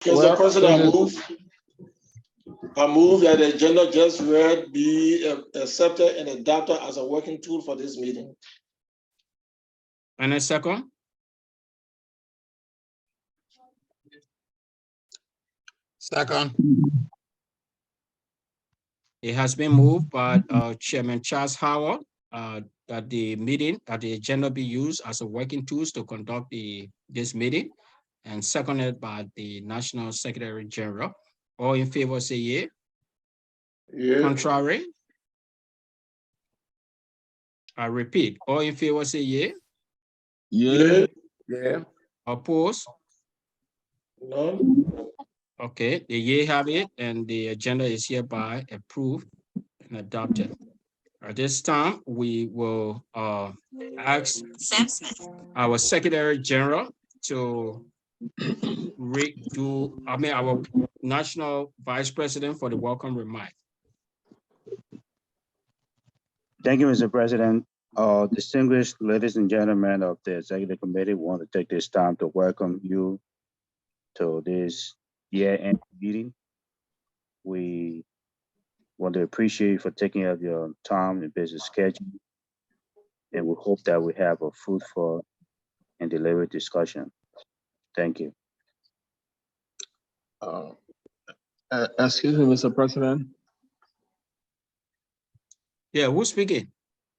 Mr. President, I move that the agenda just read be accepted and adopted as a working tool for this meeting. And a second? Second. It has been moved by Chairman Charles Howard that the agenda be used as a working tools to conduct this meeting, and seconded by the National Secretary General. All in favor say yea. Yeah. Contrary? I repeat, all in favor say yea. Yeah. Yeah. Oppose? No. Okay, the yea have it, and the agenda is hereby approved and adopted. At this time, we will ask our Secretary General to our National Vice President for the welcome remark. Thank you, Mr. President. Distinguished ladies and gentlemen of the Executive Committee, we want to take this time to welcome you to this year-end meeting. We want to appreciate you for taking up your time and busy schedule, and we hope that we have a fruitful and deliberate discussion. Thank you. Excuse me, Mr. President. Yeah, who's speaking?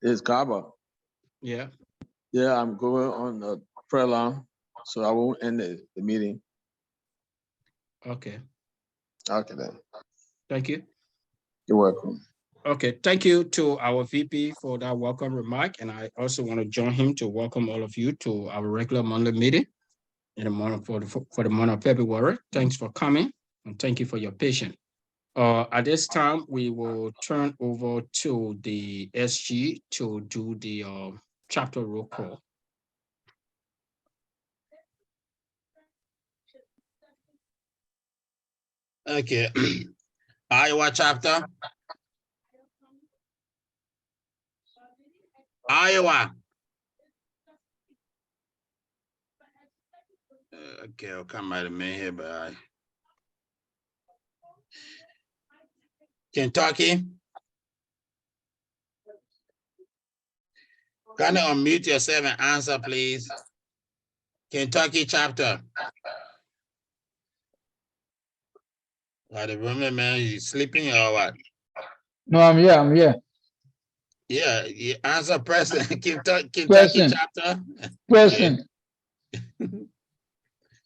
It's Gaba. Yeah. Yeah, I'm going on the prayer line, so I won't end the meeting. Okay. Okay then. Thank you. You're welcome. Okay, thank you to our VP for that welcome remark, and I also want to join him to welcome all of you to our regular monthly meeting in the month for the month of February. Thanks for coming, and thank you for your patience. At this time, we will turn over to the SG to do the chapter roll call. Okay. Iowa chapter. Iowa. Okay, I'll come by the man here, but Kentucky. Can you unmute yourself and answer, please? Kentucky chapter. The woman, man, you sleeping or what? No, I'm here. Yeah, you answer President. Kentucky Present. chapter. Present.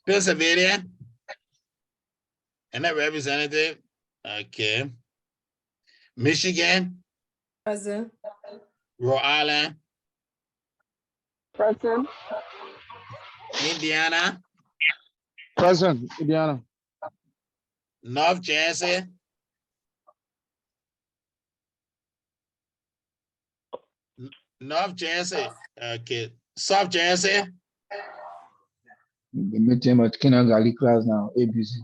Pennsylvania. And that representative. Okay. Michigan. Present. Rhode Island. Present. Indiana. Present, Indiana. North Jersey. North Jersey. Okay. South Jersey. The meeting at Kinagali class now, ABC.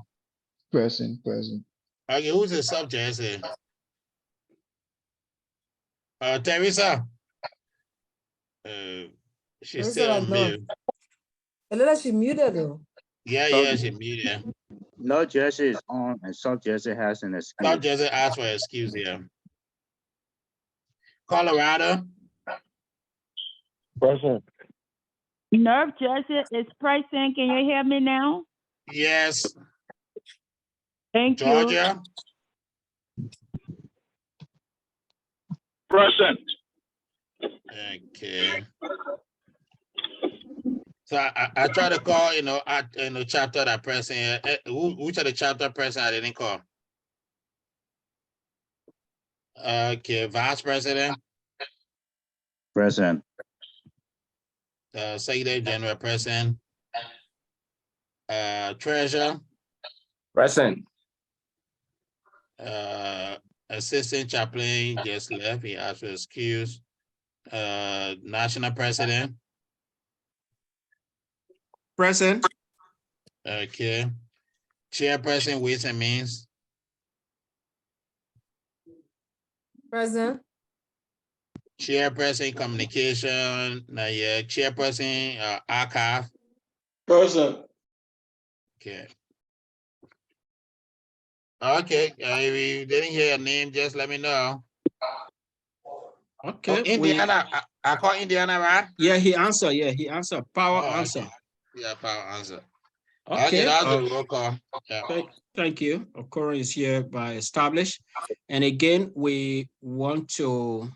Present. Okay, who's in South Jersey? Teresa. She's still on mute. She muted though. Yeah, she muted. North Jersey is on, and South Jersey has an excuse. South Jersey asked for an excuse here. Colorado. Present. North Jersey is present. Can you hear me now? Yes. Thank Georgia. Present. Okay. So I try to call, chapter that person. Which of the chapter person I didn't call? Okay, Vice President. Present. Secretary General President. Treasurer. Present. Assistant Chaplain just left. He asked for excuse. National President. Present. Okay. Chairperson, Ways and Means. Present. Chairperson, Communication. Chairperson, Archive. Present. Okay. Okay, if you didn't hear your name, just let me know. Okay. Oh, Indiana, I call Indiana, right? Yeah, he answered. Yeah, he answered. Power Oh, answer. okay. Yeah, power answer. Okay, Okay. that's the roll call. Yeah. Thank you. A quorum is hereby established. And again, we want to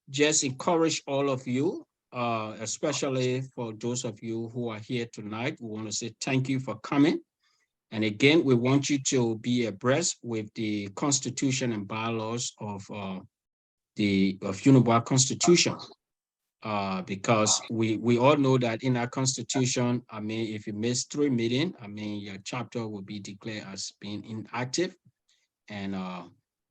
just encourage all of you, especially for those of you who are here tonight. We want to say thank you for coming. And again, we want you to be abreast with the Constitution and bylaws of Unibrow Constitution. Because we all know that in our Constitution, I mean, if you miss 3 meetings, I mean, your chapter will be declared as being inactive. And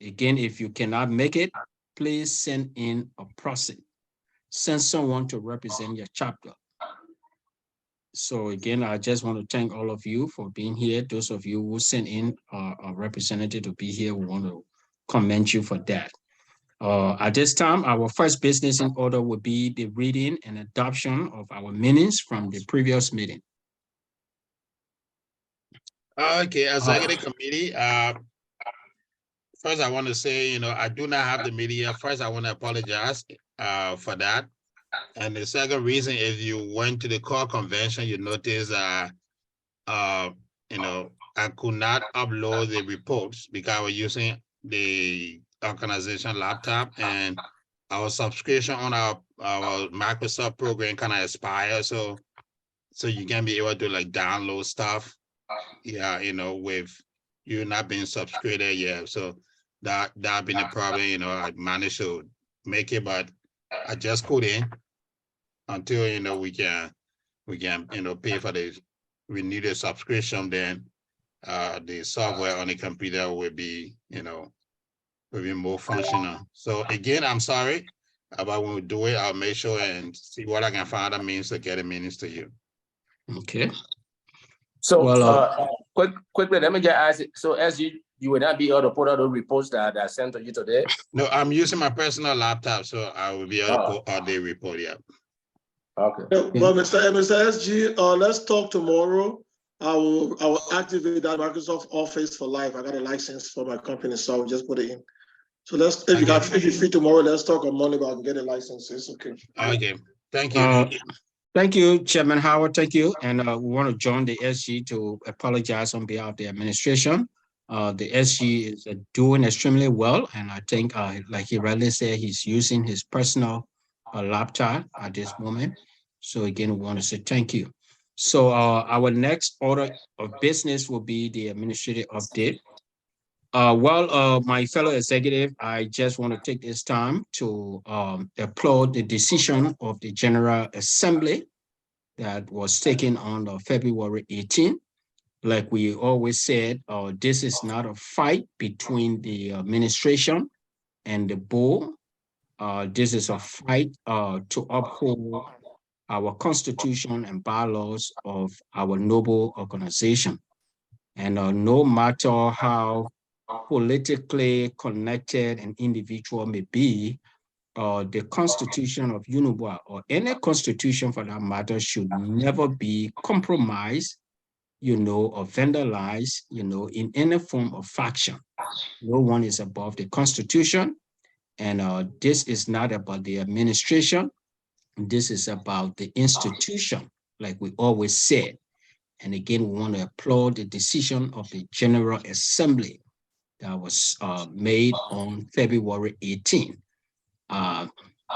again, if you cannot make it, please send in a proxy. Send someone to represent your chapter. So again, I just want to thank all of you for being here. Those of you who sent in a representative to be here, we want to commend you for that. At this time, our first business in order would be the reading and adoption of our minutes from the previous meeting. Okay, executive committee. First, I want to say, I do not have the media. First, I want to apologize for that. And the second reason, if you went to the core convention, you notice I could not upload the reports because I was using the organization laptop, and our subscription on our Microsoft program kind of expired. So you can be able to like download stuff. Yeah, with you not being subscribed yet. So that been a problem. I managed to make it, but I just couldn't until we can pay for the renewed subscription. Then the software on the computer will be more functional. So again, I'm sorry, but when we do it, I'll make sure and see what I can find a means to get the minutes to you. Okay. So Well, quickly, let me just ask it. So as you will not be able to put out the reports that I sent to you today? No, I'm using my personal laptop, so I will be able to put out the report. Yeah. Okay. But Mr. SG, let's talk tomorrow. I will activate that Microsoft Office for life. I got a license for my company, so I will just put it in. So if you're free tomorrow, let's talk on Monday about get a license. It's okay. Okay. Thank you. Thank you, Chairman Howard. Thank you. And we want to join the SG to apologize on behalf of the administration. The SG is doing extremely well. And I think, like he rightly said, he's using his personal laptop at this moment. So again, we want to say thank you. So our next order of business will be the administrative update. My fellow executive, I just want to take this time to applaud the decision of the General Assembly that was taken on February 18. Like we always said, this is not a fight between the administration and the board. This is a fight to uphold our constitution and bylaws of our noble organization. And no matter how politically connected an individual may be, the Constitution of Unibrow, or any constitution for that matter, should never be compromised, or vandalized, in any form of faction. No one is above the Constitution. And this is not about the administration. This is about the institution, like we always said. And again, we want to applaud the decision of the General Assembly that was made on February 18.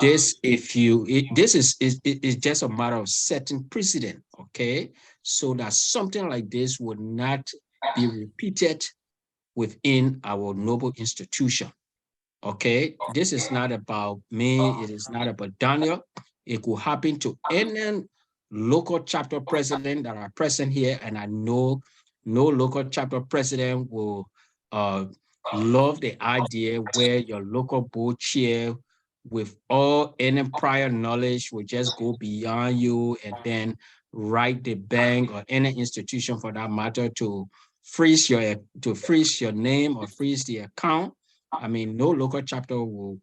This is just a matter of setting precedent, okay? So that something like this would not be repeated within our noble institution, okay? This is not about me, it is not about Daniel. It could happen to any local chapter president that are present here, and I know no local chapter president will love the idea where your local board chair with all any prior knowledge will just go beyond you and then write the bank or any institution for that matter to freeze your name or freeze the account. I mean, no local chapter will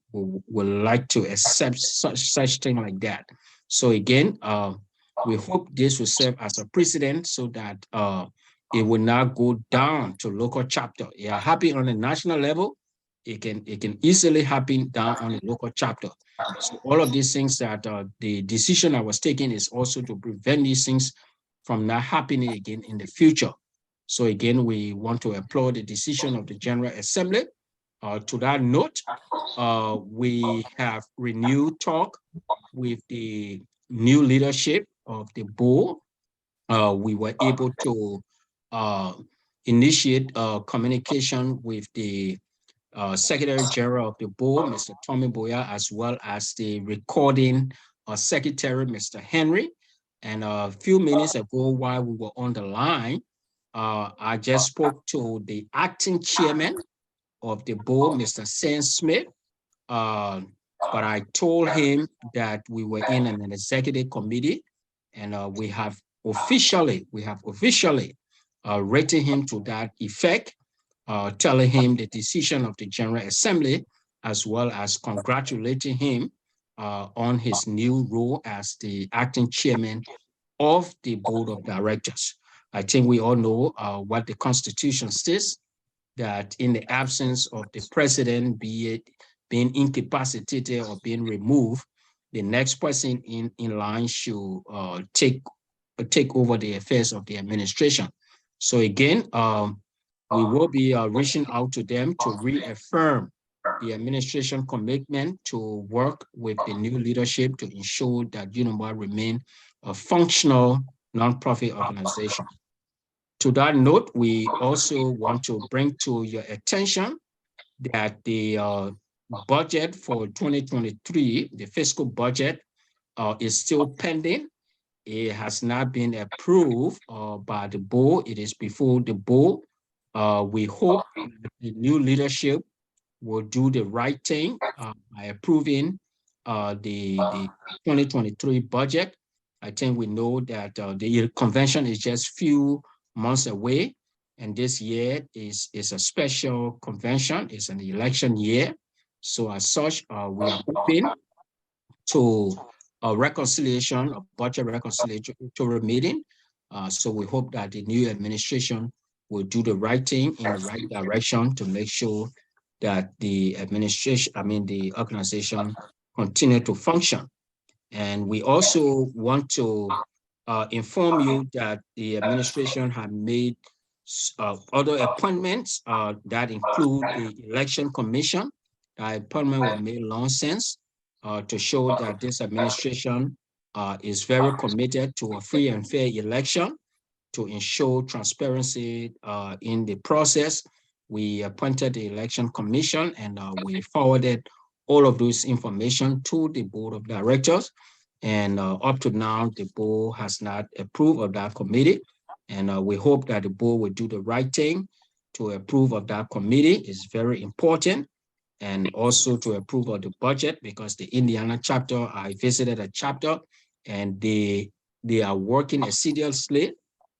like to accept such thing like that. So again, we hope this will serve as a precedent so that it will not go down to local chapter. It happen on the national level. It can easily happen down on the local chapter. So all of these things that the decision I was taking is also to prevent these things from not happening again in the future. So again, we want to applaud the decision of the General Assembly. To that note, we have renewed talk with the new leadership of the board. We were able to initiate communication with the Secretary General of the board, Mr. Tommy Boya, as well as the recording secretary, Mr. Henry. And a few minutes ago, while we were on the line, I just spoke to the acting chairman of the board, Mr. Sam Smith. But I told him that we were in an executive committee, and we have officially written him to that effect, telling him the decision of the General Assembly, as well as congratulating him on his new role as the acting chairman of the board of directors. I think we all know what the Constitution says, that in the absence of the president, be it being incapacitated or being removed, the next person in line should take over the affairs of the administration. So again, we will be reaching out to them to reaffirm the administration commitment to work with the new leadership to ensure that UNIMA remain a functional nonprofit organization. To that note, we also want to bring to your attention that the budget for 2023, the fiscal budget, is still pending. It has not been approved by the board. It is before the board. We hope the new leadership will do the right thing by approving the 2023 budget. I think we know that the convention is just few months away, and this year is a special convention. It's an election year. So as such, we are hoping to a reconciliation, a budget reconciliatory meeting. So we hope that the new administration will do the right thing in the right direction to make sure that the administration, the organization continue to function. And we also want to inform you that the administration have made other appointments that include the election commission. The appointment was made long since to show that this administration is very committed to a free and fair election to ensure transparency in the process. We appointed the election commission, and we forwarded all of those information to the board of directors. And up to now, the board has not approved of that committee. And we hope that the board will do the right thing to approve of that committee. It's very important. And also to approve of the budget, because the Indiana chapter, I visited a chapter, and they are working assiduously.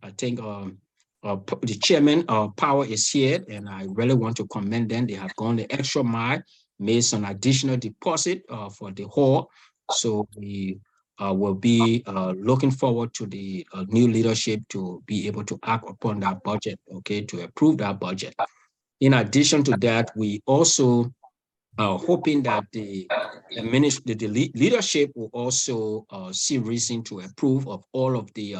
I think the chairman of Power is here, and I really want to commend them. They have gone the extra mile, made some additional deposit for the hall. So we will be looking forward to the new leadership to be able to act upon that budget, okay, to approve that budget. In addition to that, we also hoping that the leadership will also see reason to approve of all of the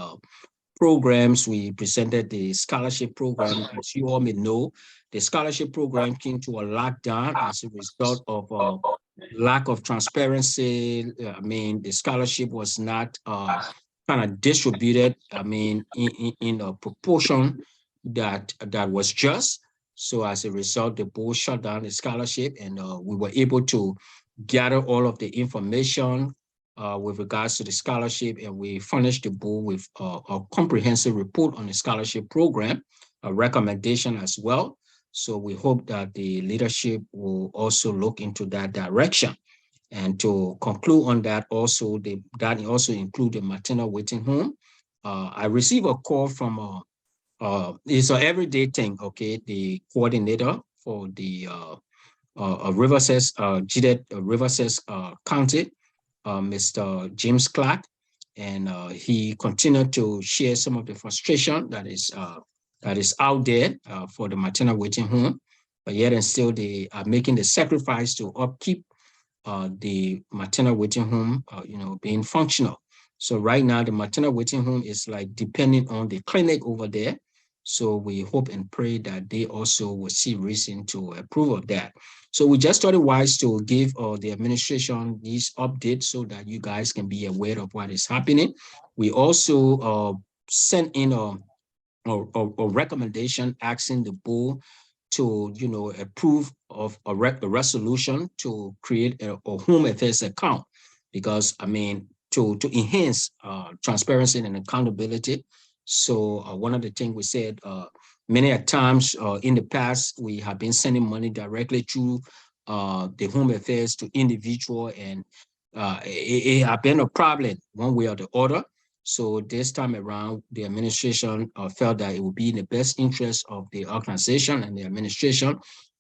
programs. We presented the scholarship program. As you all may know, the scholarship program came to a lockdown as a result of lack of transparency. The scholarship was not kind of distributed, in a proportion that was just. So as a result, the board shut down the scholarship, and we were able to gather all of the information with regards to the scholarship, and we furnished the board with a comprehensive report on the scholarship program, a recommendation as well. So we hope that the leadership will also look into that direction. And to conclude on that, also that also include the maternal waiting home. I received a call from it's an everyday thing, okay? The coordinator for the Riverside County, Mr. James Clark, and he continued to share some of the frustration that is that is out there for the maternal waiting home, but yet and still they are making the sacrifice to upkeep the maternal waiting home, being functional. So right now the maternal waiting home is like depending on the clinic over there. So we hope and pray that they also will see reason to approve of that. So we just thought it wise to give the administration these updates so that you guys can be aware of what is happening. We also sent in a recommendation asking the board to, approve of a resolution to create a home affairs account, because I mean, to enhance transparency and accountability. So one of the things we said, many a times in the past, we have been sending money directly through the home affairs to individual, and it has been a problem one way or the other. So this time around, the administration felt that it would be in the best interest of the organization and the administration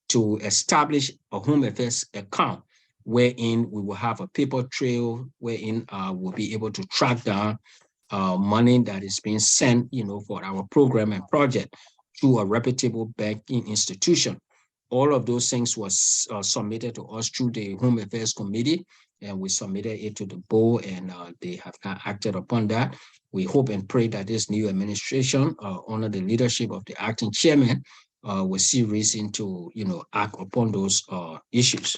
to establish a home affairs account wherein we will have a paper trail, wherein we'll be able to track down money that is being sent, for our program and project through a reputable banking institution. All of those things was submitted to us through the Home Affairs Committee, and we submitted it to the board, and they have not acted upon that. We hope and pray that this new administration, under the leadership of the acting chairman, will see reason to, act upon those issues,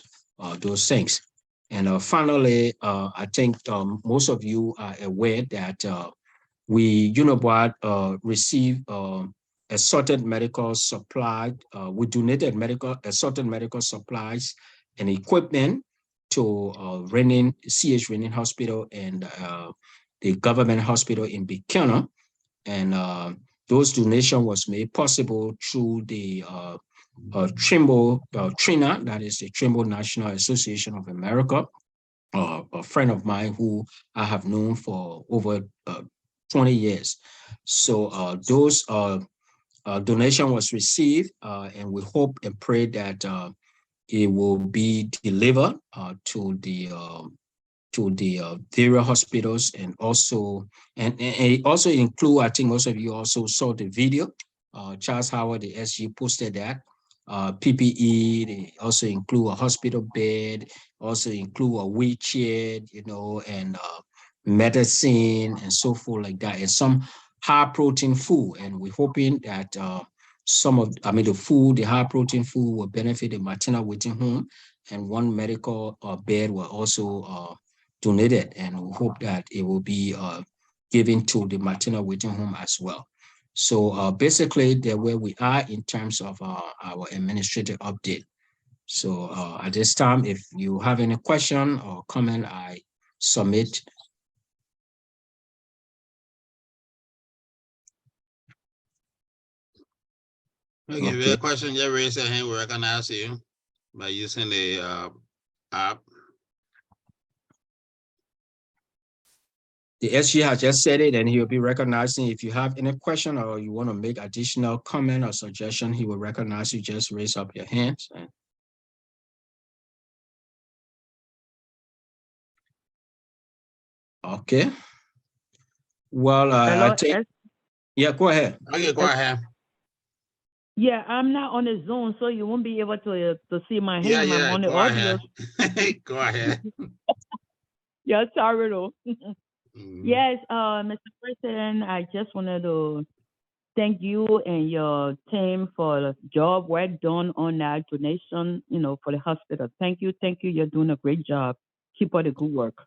those things. And finally, I think most of you are aware that we, receive assorted medical supply. We donated assorted medical supplies and equipment to CH Renning Hospital and the government hospital in Buchanan. And those donations was made possible through the Trimble, TRINA, that is the Trimble National Association of America, a friend of mine who I have known for over 20 years. So those donation was received, and we hope and pray that it will be delivered to the various hospitals, and also it also include, I think most of you also saw the video. Charles Howard, the SG, posted that. PPE, they also include a hospital bed, also include a wheelchair, and medicine and so forth like that, and some high protein food. And we're hoping that the high protein food will benefit the maternal waiting home, and one medical bed will also donated, and we hope that it will be given to the maternal waiting home as well. So basically, that's where we are in terms of our administrative update. So at this time, if you have any question or comment, I submit. Okay, if you have a question, just raise your hand, we recognize you by using the app. The SG has just said it, and he will be recognizing. If you have any question or you want to make additional comment or suggestion, he will recognize you. Just raise up your hands. Okay. Well, I think, yeah, go ahead. Okay, go ahead. Yeah, I'm not on the Zoom, so you won't be able to see my hand. Yeah, I'm on the audio. Go ahead. Yeah, sorry though. Yes, Mr. President, I just wanted to thank you and your team for the job work done on that donation, for the hospital. Thank you. You're doing a great job. Keep up the good work.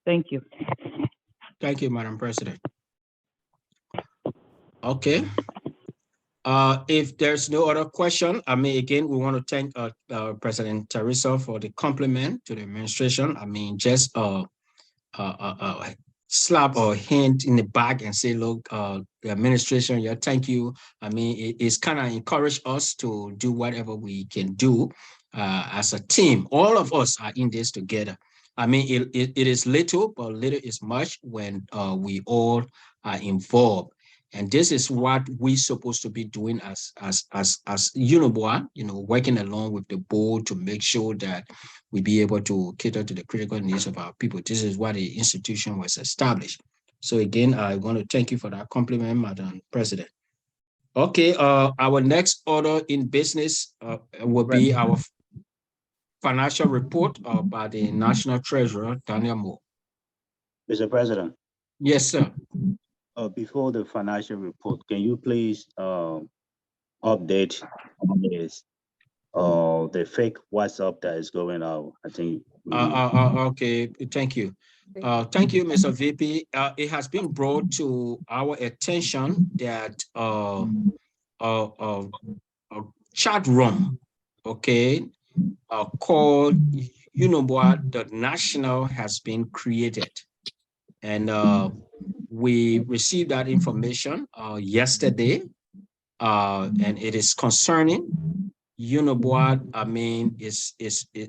Thank you. Thank you, Madam President. Okay. If there's no other question, again, we want to thank President Teresa for the compliment to the administration. Just slap our hand in the back and say, look, the administration, yeah, thank you. It's kind of encouraged us to do whatever we can do as a team. All of us are in this together. It is little, but little is much when we all are involved. And this is what we're supposed to be doing as Uniboard, working along with the board to make sure that we be able to cater to the critical needs of our people. This is why the institution was established. So again, I want to thank you for that compliment, Madam President. Okay, our next order in business will be our financial report by the National Treasurer, Daniel Moore. Mr. President, Yes, sir. before the financial report, can you please update on this, the fake WhatsApp that is going out? I think. Okay, thank you. Thank you, Mr. VP. It has been brought to our attention that a chat room, okay, called the National has been created. And we received that information yesterday, and it is concerning Uniboard. I mean,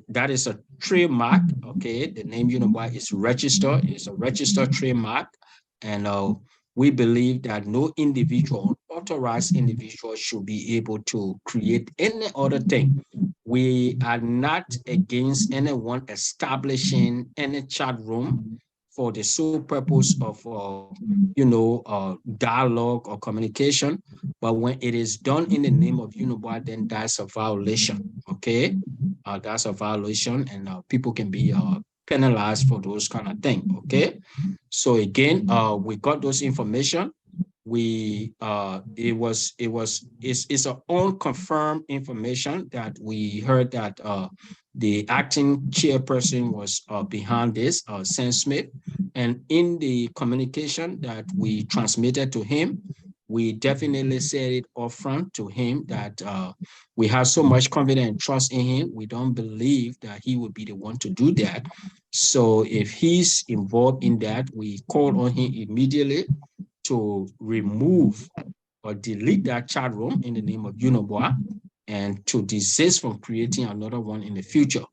that is a trademark. Okay, the name Uniboard is registered. It's a registered trademark, and we believe that no individual, authorized individual, should be able to create any other thing. We are not against anyone establishing any chat room for the sole purpose of, dialogue or communication. But when it is done in the name of Uniboard, then that's a violation, okay? That's a violation, and people can be penalized for those kind of things, okay? So again, we got those information. It's an unconfirmed information that we heard that the acting chairperson was behind this, Sam Smith, and in the communication that we transmitted to him, we definitely said it upfront to him that we have so much confidence and trust in him. We don't believe that he would be the one to do that. So if he's involved in that, we called on him immediately to remove or delete that chat room in the name of Uniboard and to desist from creating another one in the future.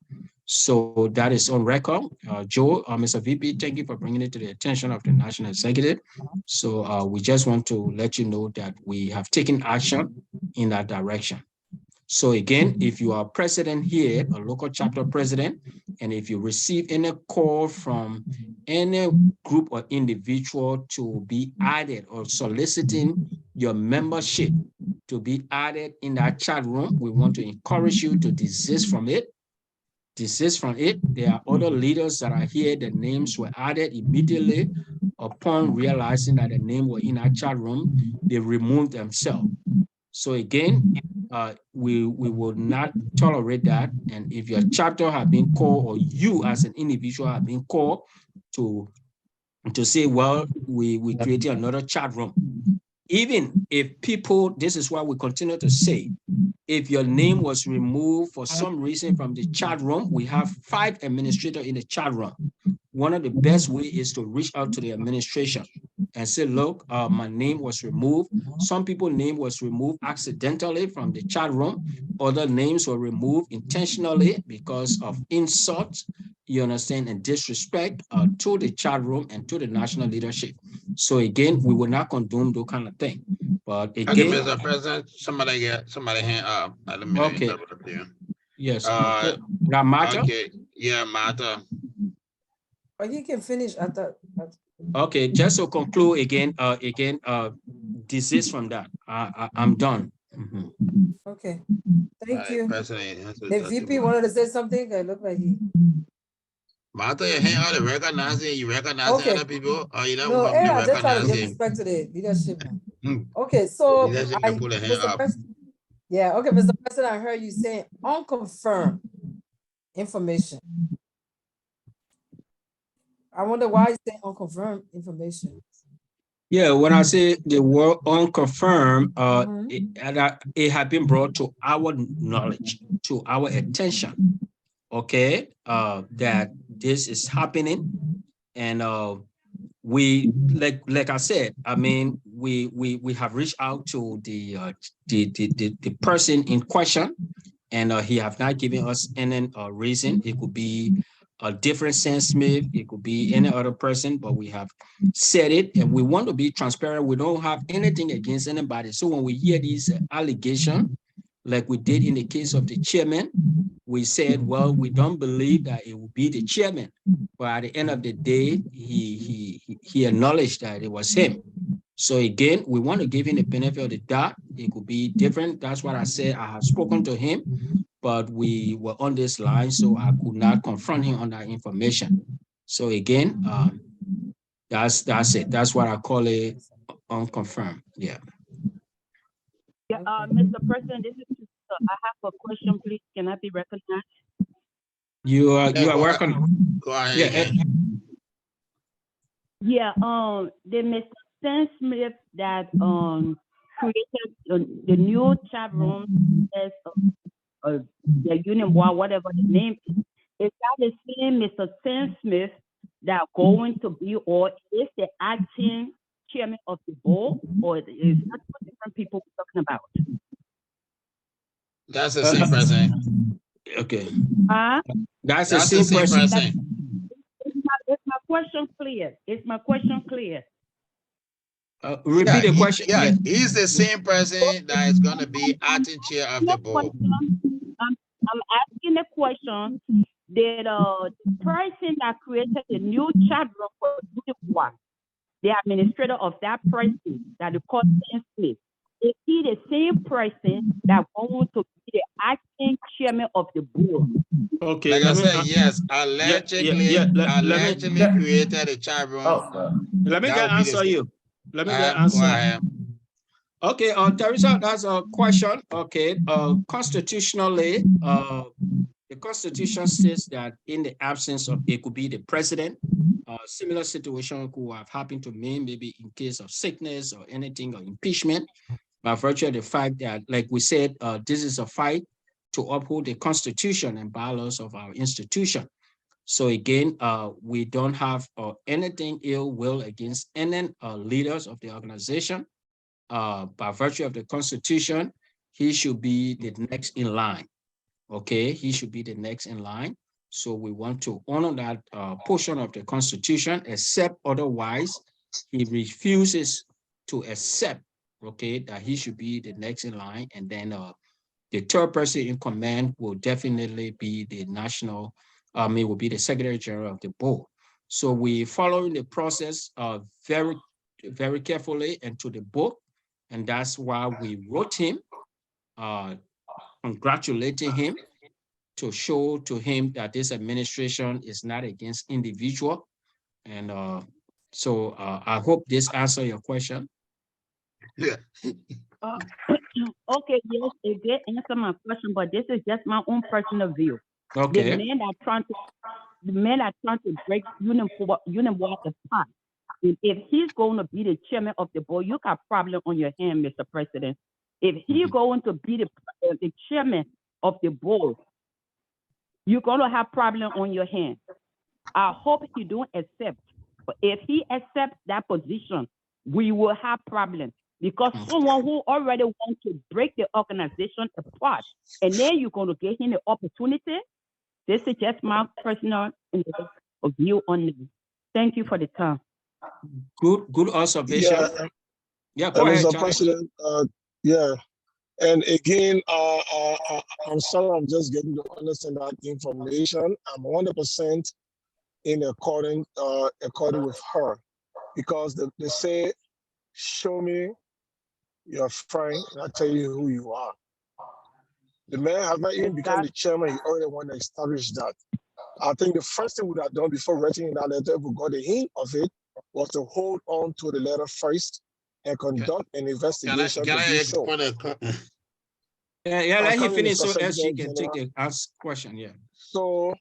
So that is on record. Joe, Mr. VP, thank you for bringing it to the attention of the National Executive. So we just want to let you know that we have taken action in that direction. So again, if you are president here, a local chapter president, and if you receive any call from any group or individual to be added or soliciting your membership to be added in that chat room, we want to encourage you to desist from it. Desist from it. There are other leaders that are here. The names were added immediately upon realizing that the name were in our chat room. They removed themselves. So again, we will not tolerate that. And if your chapter have been called, or you as an individual have been called to say, well, we created another chat room. Even if people, this is why we continue to say, if your name was removed for some reason from the chat room, we have 5 administrators in the chat room. One of the best ways is to reach out to the administration and say, look, my name was removed. Some people's name was removed accidentally from the chat room. Other names were removed intentionally because of insults, you understand, and disrespect to the chat room and to the national leadership. So again, we will not condone those kind of thing. But again, okay, Mr. President, somebody hand up. Let me okay. Yes. Martha? Okay, yeah, Martha. But you can finish after. Okay, just to conclude again, desist from that. I'm done. Okay, thank you. President, The VP wanted to say something. I look like he. Martha, your hand out, recognizing you recognizing other people, or you don't want me to I just try to give recognize him? respect to the leadership. Okay, so Mr. President, I heard you saying unconfirmed information. I wonder why you say unconfirmed information. Yeah, when I say the word unconfirmed, it had been brought to our knowledge, to our attention, okay, that this is happening. And we, like I said, I mean, we have reached out to the person in question, and he have not given us any reason. It could be a different Sam Smith, it could be any other person, but we have said it, and we want to be transparent. We don't have anything against anybody. So when we hear these allegations, like we did in the case of the chairman, we said, well, we don't believe that it will be the chairman. But at the end of the day, he acknowledged that it was him. So again, we want to give him the benefit of the doubt. It could be different. That's what I said. I have spoken to him, but we were on this line, so I could not confront him on that information. So again, that's it. That's what I call it unconfirmed. Yeah. Yeah, Mr. President, this is I have a question, please. Can I be recognized? You are welcome. Go ahead. Yeah, the Mr. Stan Smith that created the new chat room as the union board, whatever the name is that the same Mr. Stan Smith that going to be, or is the acting chairman of the board, or is that two different people we're talking about? That's the same person. Okay. That's the same person. Is my question clear? Is my question clear? Repeat the question. Yeah, he's the same person that is going to be acting chair of the board. I'm asking the question that the person that created the new chat room for the administrator of that person that the court Smith, is he the same person that going to be the acting chairman of the board? Okay. Like I said, yes, allegedly created a chat room. Let me get answer you. Let me get answer. Okay, Teresa, that's a question. Okay, constitutionally, the Constitution says that in the absence of, it could be the president, similar situation could have happened to me, maybe in case of sickness or anything, or impeachment, by virtue of the fact that, like we said, this is a fight to uphold the Constitution and bylaws of our institution. So again, we don't have anything ill will against any leaders of the organization. By virtue of the Constitution, he should be the next in line. Okay, he should be the next in line. So we want to honor that portion of the Constitution, except otherwise he refuses to accept, okay, that he should be the next in line. And then the third person in command will definitely be the national, it will be the Secretary General of the board. So we following the process very, very carefully and to the book. And that's why we wrote him, congratulating him, to show to him that this administration is not against individual. And so I hope this answers your question. Yeah. Okay, yes, it did answer my question, but this is just my own personal view. Okay. The men that trying to break union board apart. If he's going to be the chairman of the board, you got problem on your hand, Mr. President. If he's going to be the chairman of the board, you're going to have problem on your hand. I hope he don't accept. But if he accepts that position, we will have problems. Because someone who already wants to break the organization apart, and then you're going to give him the opportunity. This is just my personal view on it. Thank you for the time. Good observation. Yeah, go ahead, Mr. President. Yeah, and again, I'm sorry, I'm just getting to understand that information. I'm 100% in according with her, because they say, "Show me your friend, and I'll tell you who you are." The man has not even become the chairman. He already want to establish that. I think the first thing we would have done before writing that letter, if we got a hint of it, was to hold on to the letter first and conduct an investigation. Let him finish so as she can take the ask question. Yeah. So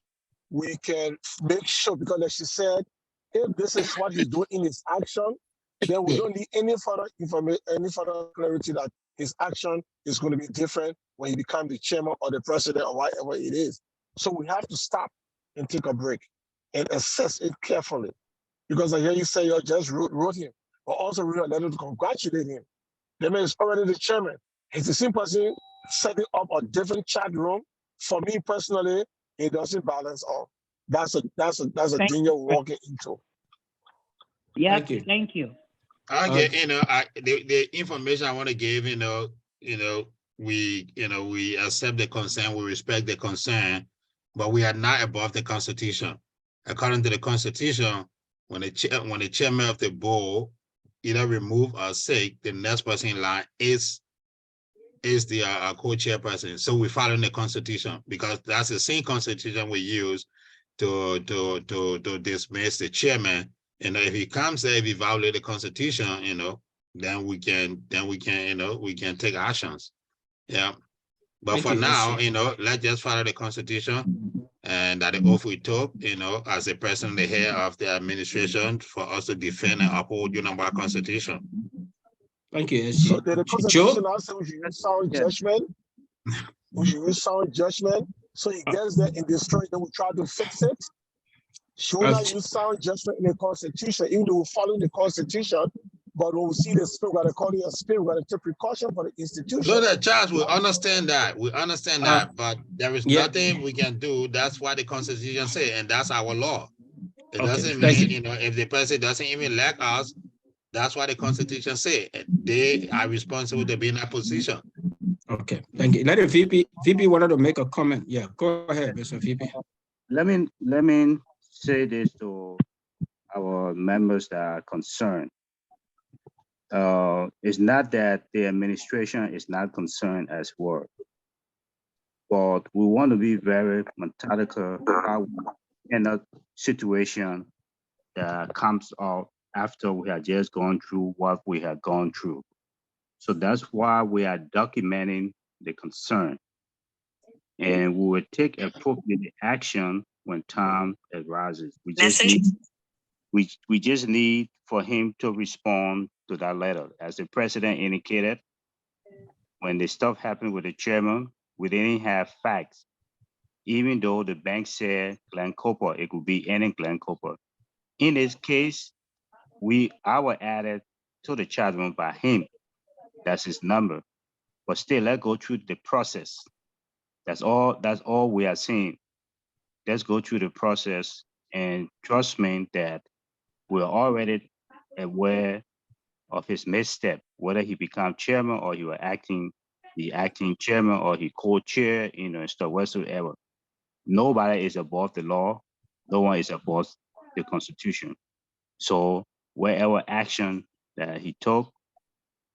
we can make sure, because like she said, if this is what he's doing in his action, then we don't need any further information, any further clarity that his action is going to be different when he becomes the chairman or the president or whatever it is. So we have to stop and take a break and assess it carefully. Because I hear you say you just wrote him, but also wrote a letter to congratulate him. The man is already the chairman. He's the same person setting up a different chat room. For me personally, it doesn't balance all. That's a danger we're walking into. Yeah, thank you. Okay, the information I want to give, we accept the concern, we respect the concern, but we are not above the Constitution. According to the Constitution, when the chairman of the board either remove or sick, the next person in line is the co-chairperson. So we follow the Constitution, because that's the same Constitution we use to dismiss the chairman. You know, if he comes there, if he violates the Constitution, you know, then we can we can take actions. Yeah. But Thank for you, now, SG. you know, let's just follow the Constitution, and that the oath we took, you know, as the person, the head of the administration, for us to defend and uphold our Constitution. Thank you, So SG. did the Joe? Constitution now say we should use sound judgment? We should use sound judgment. So he gets there in destroy, then we try to fix it. Should we not use sound judgment in the Constitution, even though we follow the Constitution? But when we see the spirit, we got to call it a spirit, we got to take precaution for the institution. No, that Charles, we understand that. We understand that, but there is nothing we can do. That's what the Constitution says, and that's our law. It doesn't mean, you know, if the person doesn't even like us, that's what the Constitution says. They are responsible to be in that position. Okay, thank you. Let the VP wanted to make a comment. Yeah, go ahead, Mr. VP. Let me say this to our members that are concerned. It's not that the administration is not concerned as well, but we want to be very methodical in a situation that comes out after we have just gone through what we have gone through. So that's why we are documenting the concern, and we will take appropriate action when time arises. We just need for him to respond to that letter. As the president indicated, when the stuff happened with the chairman, we didn't have facts. Even though the bank said Glen Cooper, it could be any Glen Cooper. In this case, I was added to the charge by him. That's his number. But still, let's go through the process. That's all we are saying. Let's go through the process, and trust me that we're already aware of his misstep, whether he become chairman or he was the acting chairman or he co-chair, you know, and stuff whatsoever. Nobody is above the law. No one is above the Constitution. So whatever action that he took,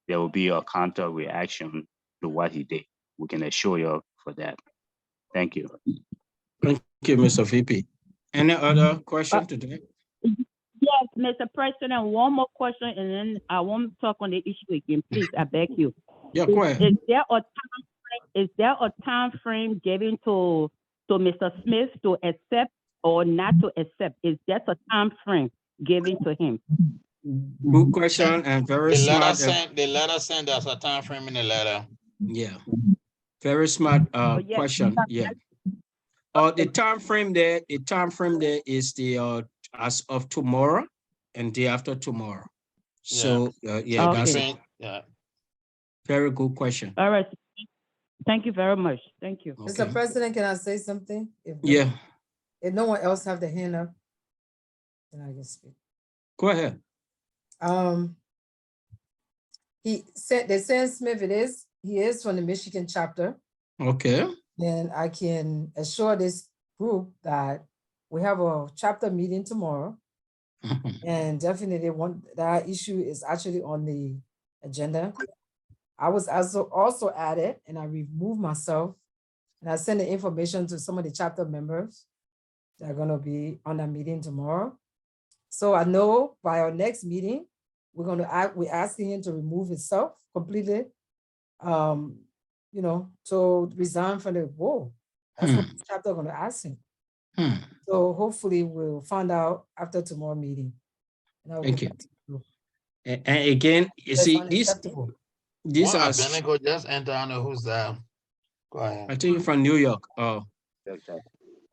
there will be a counter reaction to what he did. We can assure you for that. Thank you. Thank you, Mr. VP. Any other question today? Yes, Mr. President, one more question, and then I won't talk on the issue again. Please, I beg you. Yeah, go ahead. Is there a time frame given to Mr. Smith to accept or not to accept? Is there a time frame given to him? Good question, and very smart. The letter sent us a time frame in the letter. Yeah, very smart question. Yeah. The time frame there is the as of tomorrow and day after tomorrow. So yeah, that's it. Yeah. Very good question. All right. Thank you very much. Thank you. Okay. Mr. President, can I say something? If no one else have the hand up, then I can speak. Go ahead. They said Smith he is from the Michigan chapter. Okay. And I can assure this group that we have a chapter meeting tomorrow. And definitely that issue is actually on the agenda. I was also added, and I removed myself, and I sent the information to some of the chapter members that are going to be on that meeting tomorrow. So I know by our next meeting, we're asking him to remove himself completely, you know, to resign from the board. That's what the chapter are going to ask him. So hopefully we'll find out after tomorrow meeting. Thank you. And again, you see, these are just enter. I know who's that. Go ahead. I think from New York. Yeah.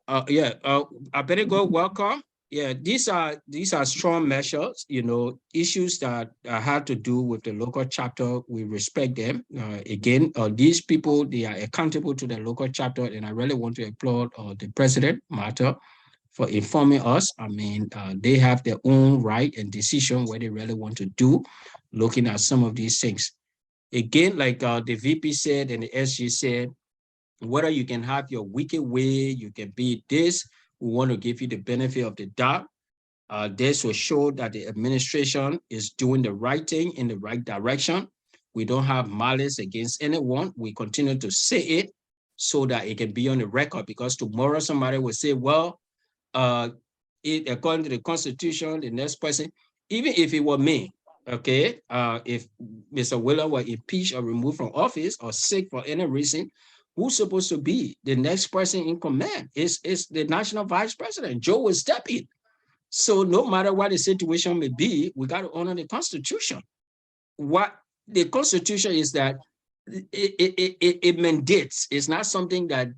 I better go. Welcome. Yeah, these are strong measures. You know, issues that have to do with the local chapter. We respect them. Again, these people, they are accountable to the local chapter, and I really want to applaud the president, Martha, for informing us. I mean, they have their own right and decision what they really want to do, looking at some of these things. Again, like the VP said and the SG said, whether you can have your wicked way, you can be this, we want to give you the benefit of the doubt. This will show that the administration is doing the right thing in the right direction. We don't have malice against anyone. We continue to say it so that it can be on the record, because tomorrow somebody will say, well, according to the Constitution, the next person, even if it were me, okay, if Mr. Wheeler were impeached or removed from office or sick for any reason, who's supposed to be the next person in command? It's the national vice president. Joe will step in. So no matter what the situation may be, we got to honor the Constitution. What the Constitution is that it mandates. It's not something that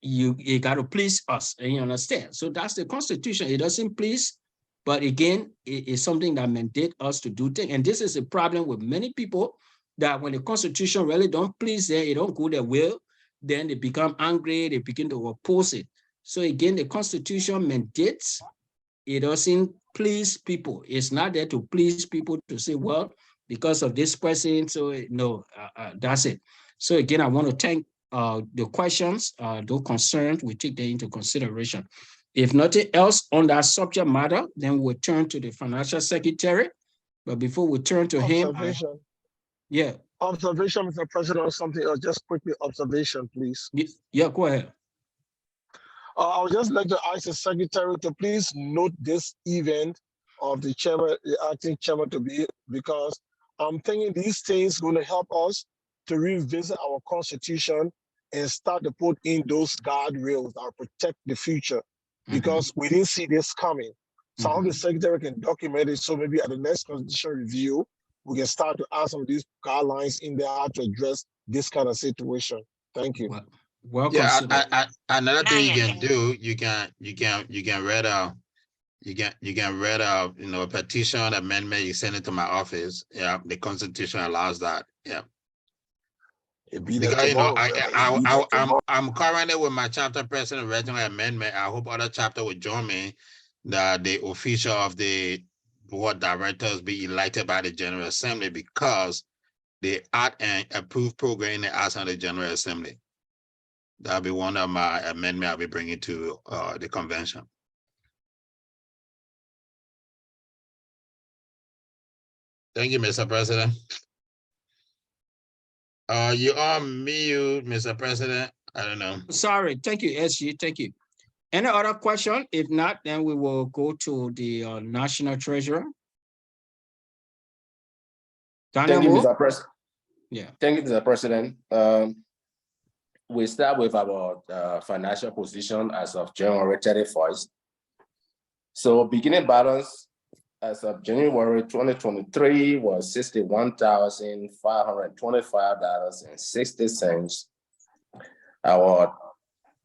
you got to please us, and you understand. So that's the Constitution. It doesn't please, but again, it's something that mandates us to do things. And this is a problem with many people, that when the Constitution really don't please them, it don't go their will, then they become angry, they begin to oppose it. So again, the Constitution mandates. It doesn't please people. It's not there to please people to say, well, because of this person, so no, that's it. So again, I want to thank the questions, those concerns, we take them into consideration. If nothing else on that subject matter, then we'll turn to the financial secretary. But before we turn to him, Observation, Mr. President, or something else, just quickly observation, please. Yeah, go ahead. I would just like to ask the secretary to please note this event of the chairman, the acting chairman to be, because I'm thinking these things going to help us to revisit our Constitution and start to put in those guardrails that protect the future, because we didn't see this coming. So I hope the secretary can document it, so maybe at the next Constitution review, we can start to add some of these guidelines in there to address this kind of situation. Thank you. Welcome. Yeah, another thing you can do, you can read a a petition amendment, you send it to my office. Yeah, the Constitution allows that. Yeah. Because I'm currently with my chapter president original amendment. I hope other chapter will join me, that the official of the board directors be elected by the General Assembly, because they act and approve program in the House of the General Assembly. That'll be one of my amendments I'll be bringing to the convention. Thank you, Mr. President. You are mute, Mr. President. I don't know. Sorry. Thank you, SG. Thank you. Any other question? If not, then we will go to the National Treasurer. Thank you, Mr. President. Yeah. Thank you, Mr. President. We start with our financial position as of January 31st. So beginning balance as of January 2023 was $61,525.60. Our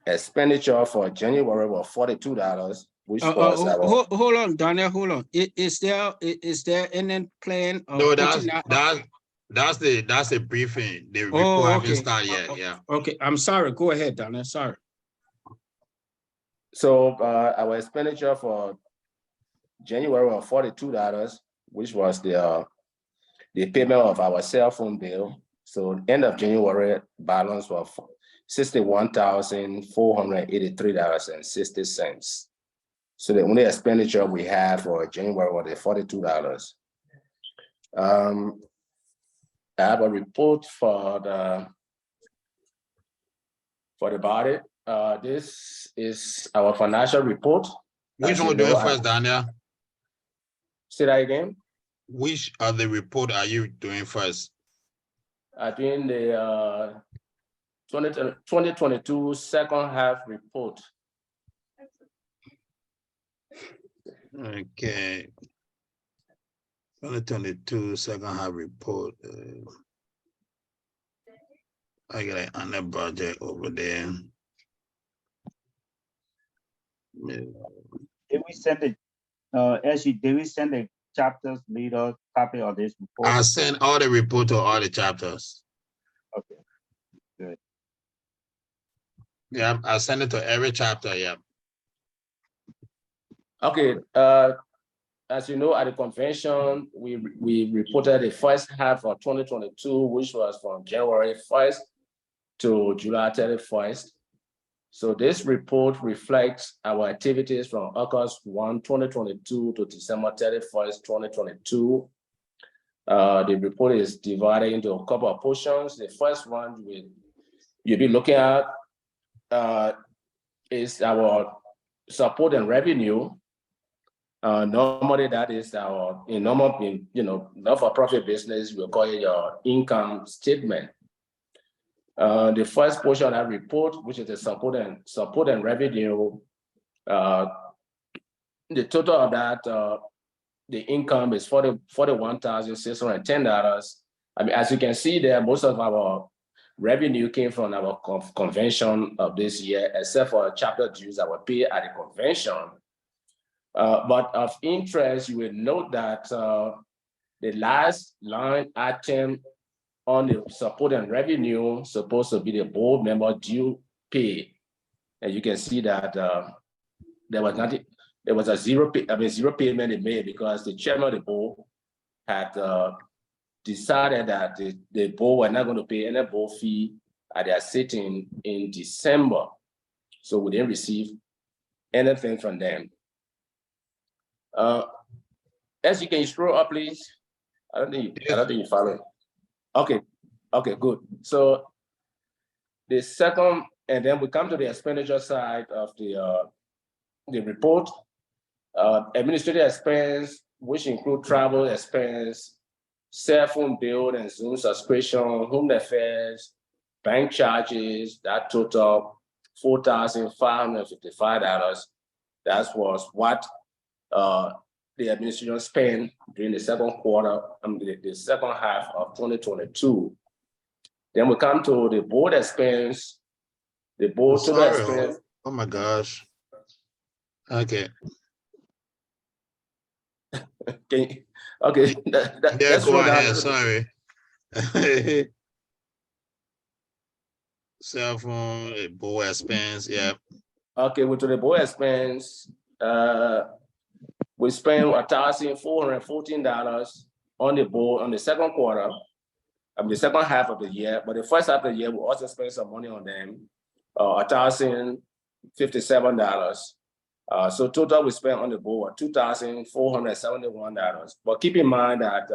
expenditure for January was $42, which was our... Hold on, Daniel, hold on. Is there any plan? No, that's the briefing. The report haven't started yet. Yeah. Okay, I'm sorry. Go ahead, Daniel. Sorry. So our expenditure for January was $42, which was the payment of our cell phone bill. So end of January balance was $61,483.60. So the only expenditure we had for January was the $42. I have a report for the body. This is our financial report. Which one do it first, Daniel? Say that again. Which of the report are you doing first? Doing the 2022 second half report. Okay. 2022 second half report. I got another budget over there. Did we send it? Did we send the chapters leader copy of this report? I sent all the report to all the chapters. Okay, good. Yeah, I sent it to every chapter. Yeah. Okay. As you know, at the convention, we reported the first half of 2022, which was from January 1st to July 31st. So this report reflects our activities from August 1, 2022 to December 31st, 2022. The report is divided into a couple of portions. The first one you'll be looking at is our support and revenue. Normally that is our, not-for-profit business, we'll call it your income statement. The first portion of that report, which is the support and revenue, the total of that, the income is $41,610. I mean, as you can see there, most of our revenue came from our convention of this year, except for chapter dues that were paid at the convention. But of interest, you will note that the last line item on the support and revenue supposed to be the board member due pay. And you can see that there was a zero payment in May because the chairman of the board had decided that the board were not going to pay any board fee at their sitting in December. So we didn't receive anything from them. As you can scroll up, please. I don't think you follow. Okay, good. So the second, and then we come to the expenditure side of the report. Administrative expense, which include travel expense, cell phone bill and Zoom subscription, home affairs, bank charges, that total $4,555. That was what the administration spent during the second quarter, the second half of 2022. Then we come to the board expense. The board total expense. Oh my gosh. Okay. Okay. Yeah, go ahead. Sorry. Cell phone, board expense. Yeah. Okay, to the board expense, we spent $1,414 on the board on the second quarter, the second half of the year. But the first half of the year, we also spent some money on them, $1,057. So total we spent on the board $2,471. But keep in mind that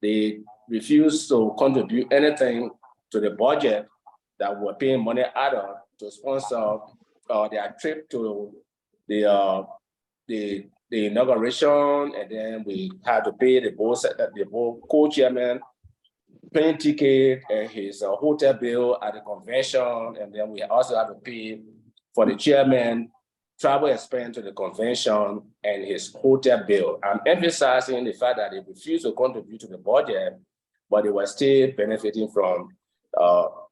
they refused to contribute anything to the budget that we're paying money out of to sponsor their trip to the inauguration, and then we had to pay the board co-chairman plane ticket and his hotel bill at the convention, and then we also had to pay for the chairman travel expense to the convention and his hotel bill. I'm emphasizing the fact that they refused to contribute to the budget, but they were still benefiting from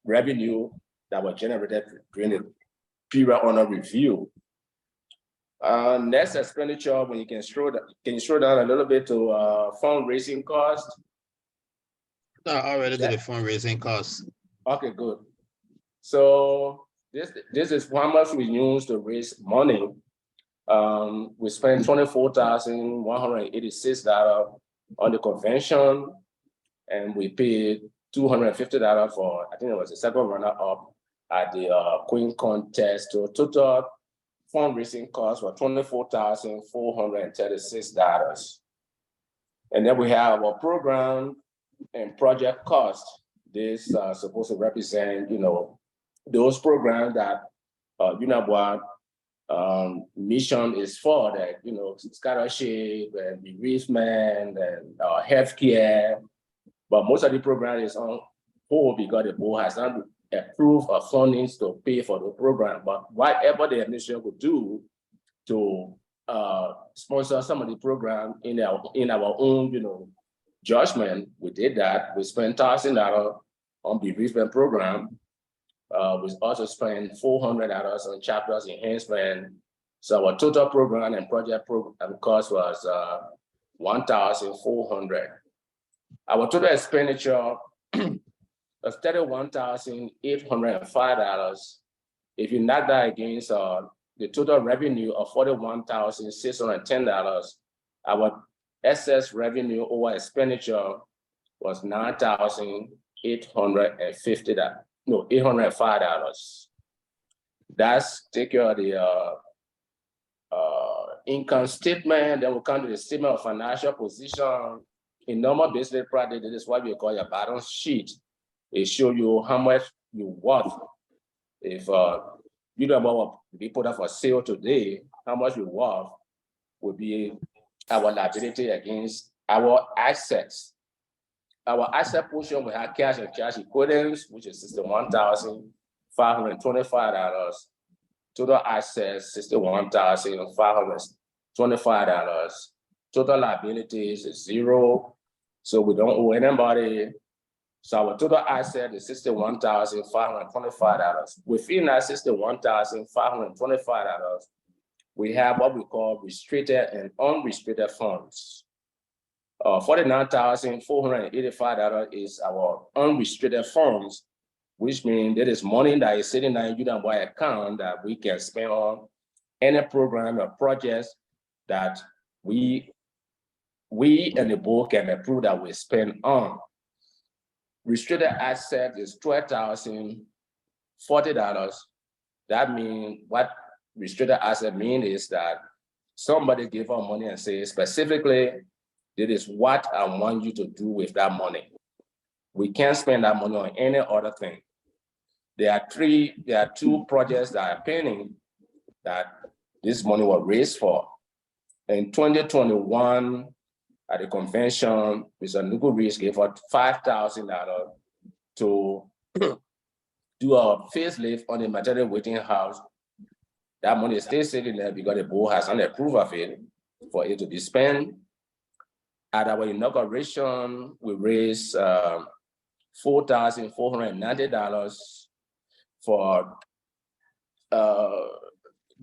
revenue that was generated during the period under review. Next expenditure, when you can scroll down a little bit to fundraising costs. No, already to the fundraising costs. Okay, good. So this is how much we use to raise money. We spent $24,186 on the convention, and we paid $250 for, I think it was the second runner-up at the Queen contest. So total fundraising costs were $24,436. And then we have our program and project costs. This supposed to represent, those programs that UNABWA mission is for, that, scholarship and bereavement and healthcare. But most of the program is on hold because the board has not approved of funding to pay for the program. But whatever the administration could do to sponsor some of the program in our own, judgment, we did that. We spent $1,000 on bereavement program. We also spent $400 on chapters enhancement. So our total program and project program cost was $1,400. Our total expenditure was $31,805. If you knock that against the total revenue of $41,610, our excess revenue over expenditure was $9,805. That's take care of the income statement. Then we'll come to the statement of financial position. In normal business practice, this is what we call your balance sheet. It shows you how much you worth. If you don't know what we put up for sale today, how much you worth will be our liability against our assets. Our asset portion, we have cash and cash equivalents, which is $61,525. Total assets, $61,525. Total liabilities is $0. So we don't owe anybody. So our total asset is $61,525. Within that $61,525, we have what we call restricted and unrestricted funds. $49,485 is our unrestricted funds, which means that is money that is sitting in your account that we can spend on any program or projects that we and the board can approve that we spend on. Restricted asset is $12,040. That means what restricted asset means is that somebody give us money and say specifically, this is what I want you to do with that money. We can't spend that money on any other thing. There are two projects that are pending that this money was raised for. In 2021, at the convention, Mr. Nugu Reese gave us $5,000 to do a facelift on the maternity waiting house. That money is still sitting there because the board has not approved of it for it to be spent. At our inauguration, we raised $4,490 for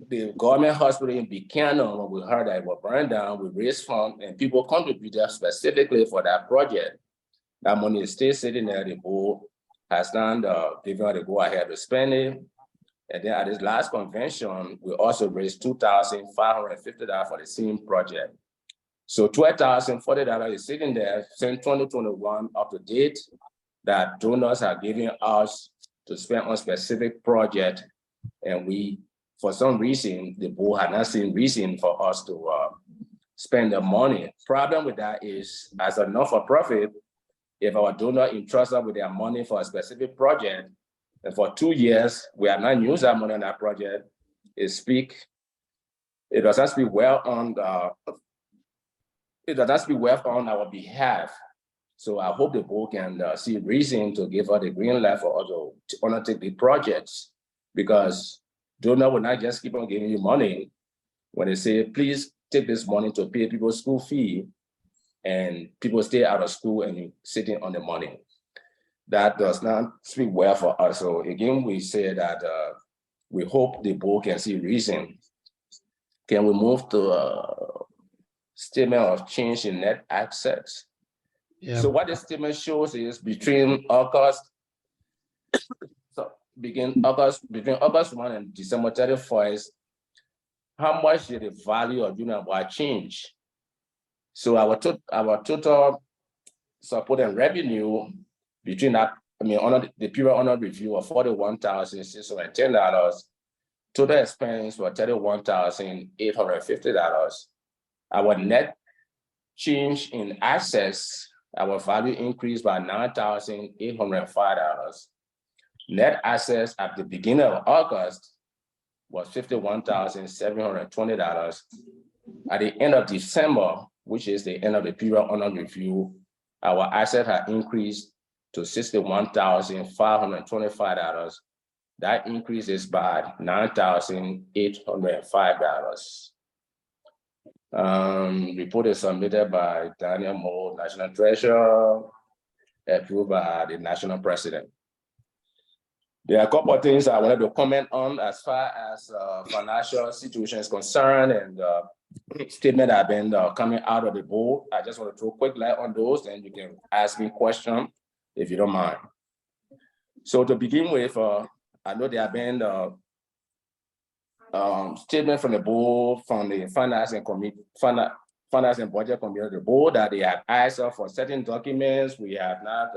the government hospital in Buchanan. When we heard that it was burned down, we raised funds and people contributed specifically for that project. That money is still sitting there. The board has not given us the go ahead to spend it. And then at this last convention, we also raised $2,550 for the same project. So $12,040 is sitting there since 2021 up to date that donors are giving us to spend on specific project. And we, for some reason, the board had not seen reason for us to spend the money. Problem with that is, as a not-for-profit, if our donor entrusts us with their money for a specific project, and for 2 years, we have not used that money on that project, it does not speak well on our behalf. So I hope the board can see reason to give us the green light for us to undertake the projects, because donor will not just keep on giving you money when they say, please take this money to pay people's school fee, and people stay out of school and you're sitting on the money. That does not speak well for us. So again, we say that we hope the board can see reason. Can we move to a statement of change in net assets? Yeah. So what this statement shows is between August 1 and December 31st, how much did the value of Union change? So our total support and revenue between that, under the period under review of $41,610, total expense was $31,850. Our net change in assets, our value increased by $9,805. Net assets at the beginning of August was $51,720. At the end of December, which is the end of the period under review, our assets have increased to $61,525. That increases by $9,805. Report is submitted by Daniel Moore, National Treasurer, approved by the National President. There are a couple of things I wanted to comment on as far as financial situation is concerned, and statement that have been coming out of the board. I just want to throw a quick light on those, and you can ask me questions if you don't mind. So to begin with, I know there have been statement from the board, from the finance and budget committee of the board, that they have asked us for certain documents. We have not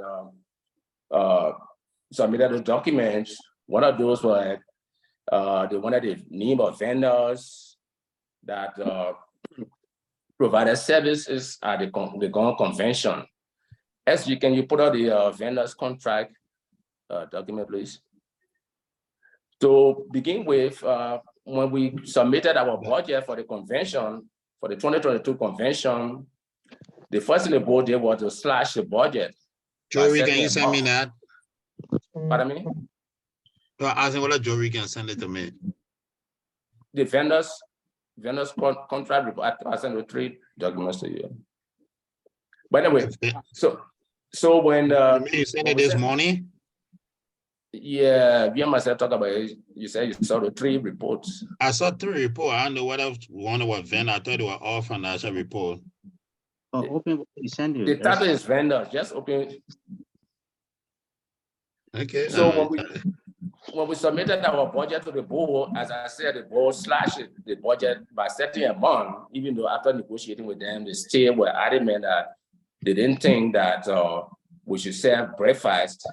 submitted those documents. One of those was They wanted the name of vendors that provided services at the convention. As you can, you put out the vendors contract document, please. To begin with, when we submitted our budget for the convention, for the 2022 convention, the first thing the board did was to slash the budget. Joey, can you send me that? Pardon me? I think well, Joey can send it to me. The vendors contract report, I sent the 3 documents to you. But anyway, so when you sent it this morning? Yeah, you myself talk about it. You said you saw the 3 reports. I saw 3 reports. I don't know what else one was vendor. I thought they were all financial report. Oh, open, you send you. The title is vendors. Just open. Okay. So when we submitted our budget to the board, as I said, the board slashed the budget by setting a bond, even though after negotiating with them, they still were adamant that they didn't think that we should serve breakfast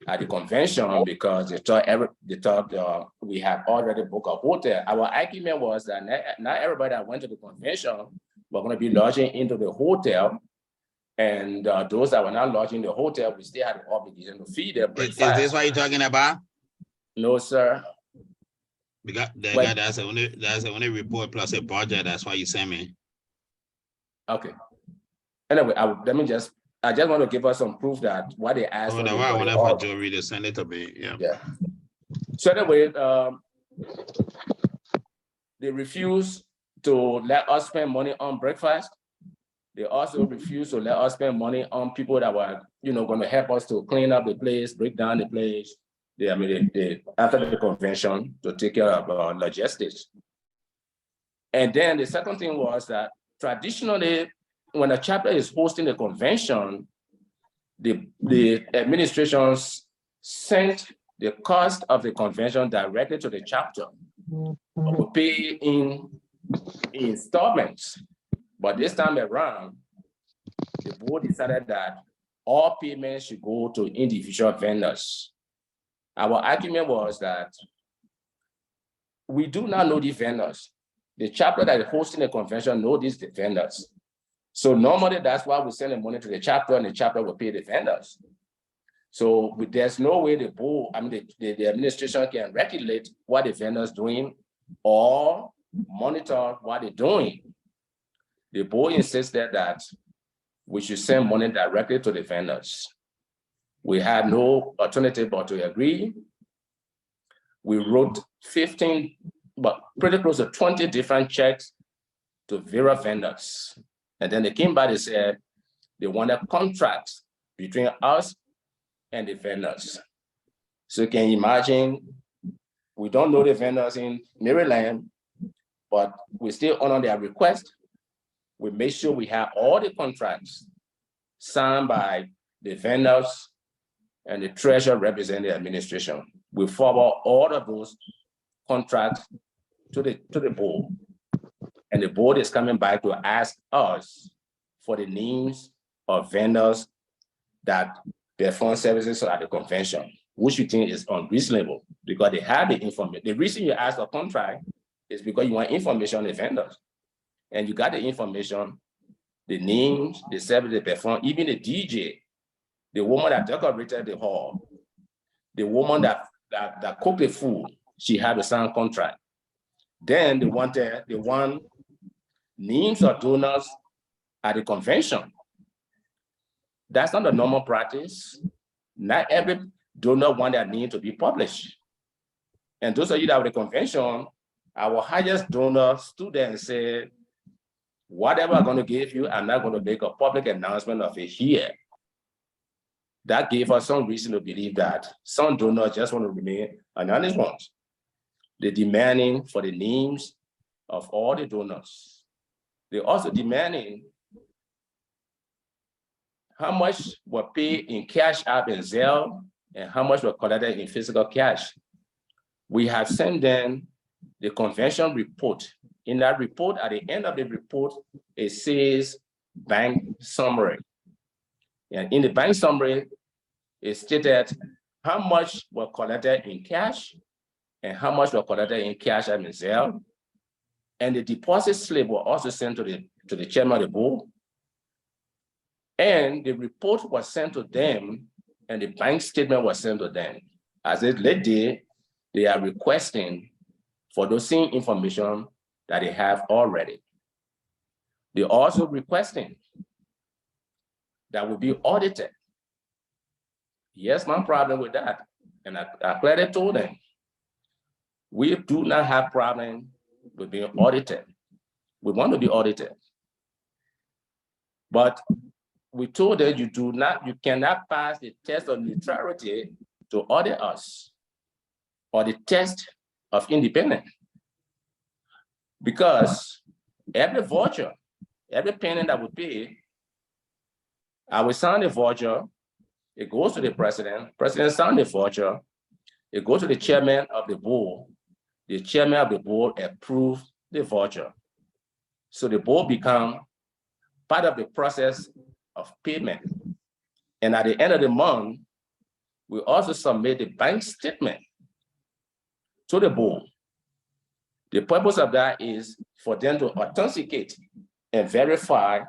at the convention because they thought we had already booked a hotel. Our argument was that not everybody that went to the convention were going to be lodging into the hotel, and those that were not lodging in the hotel, we still had the obligation to feed them breakfast. Is this what you're talking about? No, sir. Because that's the only report plus a budget. That's why you sent me. Okay. Anyway, I just want to give us some proof that what they asked for. I wanted for Joey to send it to me. Yeah. So anyway, they refused to let us spend money on breakfast. They also refused to let us spend money on people that were, going to help us to clean up the place, break down the place. They after the convention to take care of logistics. And then the second thing was that traditionally, when a chapter is hosting a convention, the administrations sent the cost of the convention directly to the chapter. We pay in installments. But this time around, the board decided that all payments should go to individual vendors. Our argument was that we do not know these vendors. The chapter that is hosting the convention knows these vendors. So normally that's why we send the money to the chapter and the chapter will pay the vendors. So there's no way the board, the administration can regulate what the vendors doing or monitor what they're doing. The board insisted that we should send money directly to the vendors. We had no alternative but to agree. We wrote 15, but pretty close to 20 different checks to various vendors. And then they came back and said they wanted contracts between us and the vendors. So you can imagine, we don't know the vendors in Maryland, but we still honor their request. We make sure we have all the contracts signed by the vendors and the treasurer representing the administration. We forward all of those contracts to the board. And the board is coming back to ask us for the names of vendors that perform services at the convention, which we think is unreasonable because they have the information. The reason you ask for contract is because you want information on the vendors. And you got the information, the names, the service they perform, even the DJ, the woman that decorated the hall, the woman that cooked the food, she had a signed contract. Then they wanted names of donors at the convention. That's not the normal practice. Not every donor want their name to be published. And those of you that were at the convention, our highest donor stood there and said, whatever I'm going to give you, I'm not going to make a public announcement of it here. That gave us some reason to believe that some donors just want to remain anonymous ones. They're demanding for the names of all the donors. They're also demanding how much were paid in cash app and Zelle and how much were collected in physical cash. We have sent them the convention report. In that report, at the end of the report, it says bank summary. And in the bank summary, it stated how much were collected in cash and how much was collected in cash and in Zelle. And the deposit slip was also sent to the chairman of the board. And the report was sent to them, and the bank statement was sent to them. As it late day, they are requesting for those same information that they have already. They're also requesting that will be audited. Yes, no problem with that. And I clearly told them, we do not have problem with being audited. We want to be audited. But we told them you cannot pass the test of neutrality to audit us, or the test of independence. Because every voucher, every penny that we pay, I will sign the voucher, it goes to the president signs the voucher, it goes to the chairman of the board approves the voucher. So the board become part of the process of payment. And at the end of the month, we also submit the bank statement to the board. The purpose of that is for them to authenticate and verify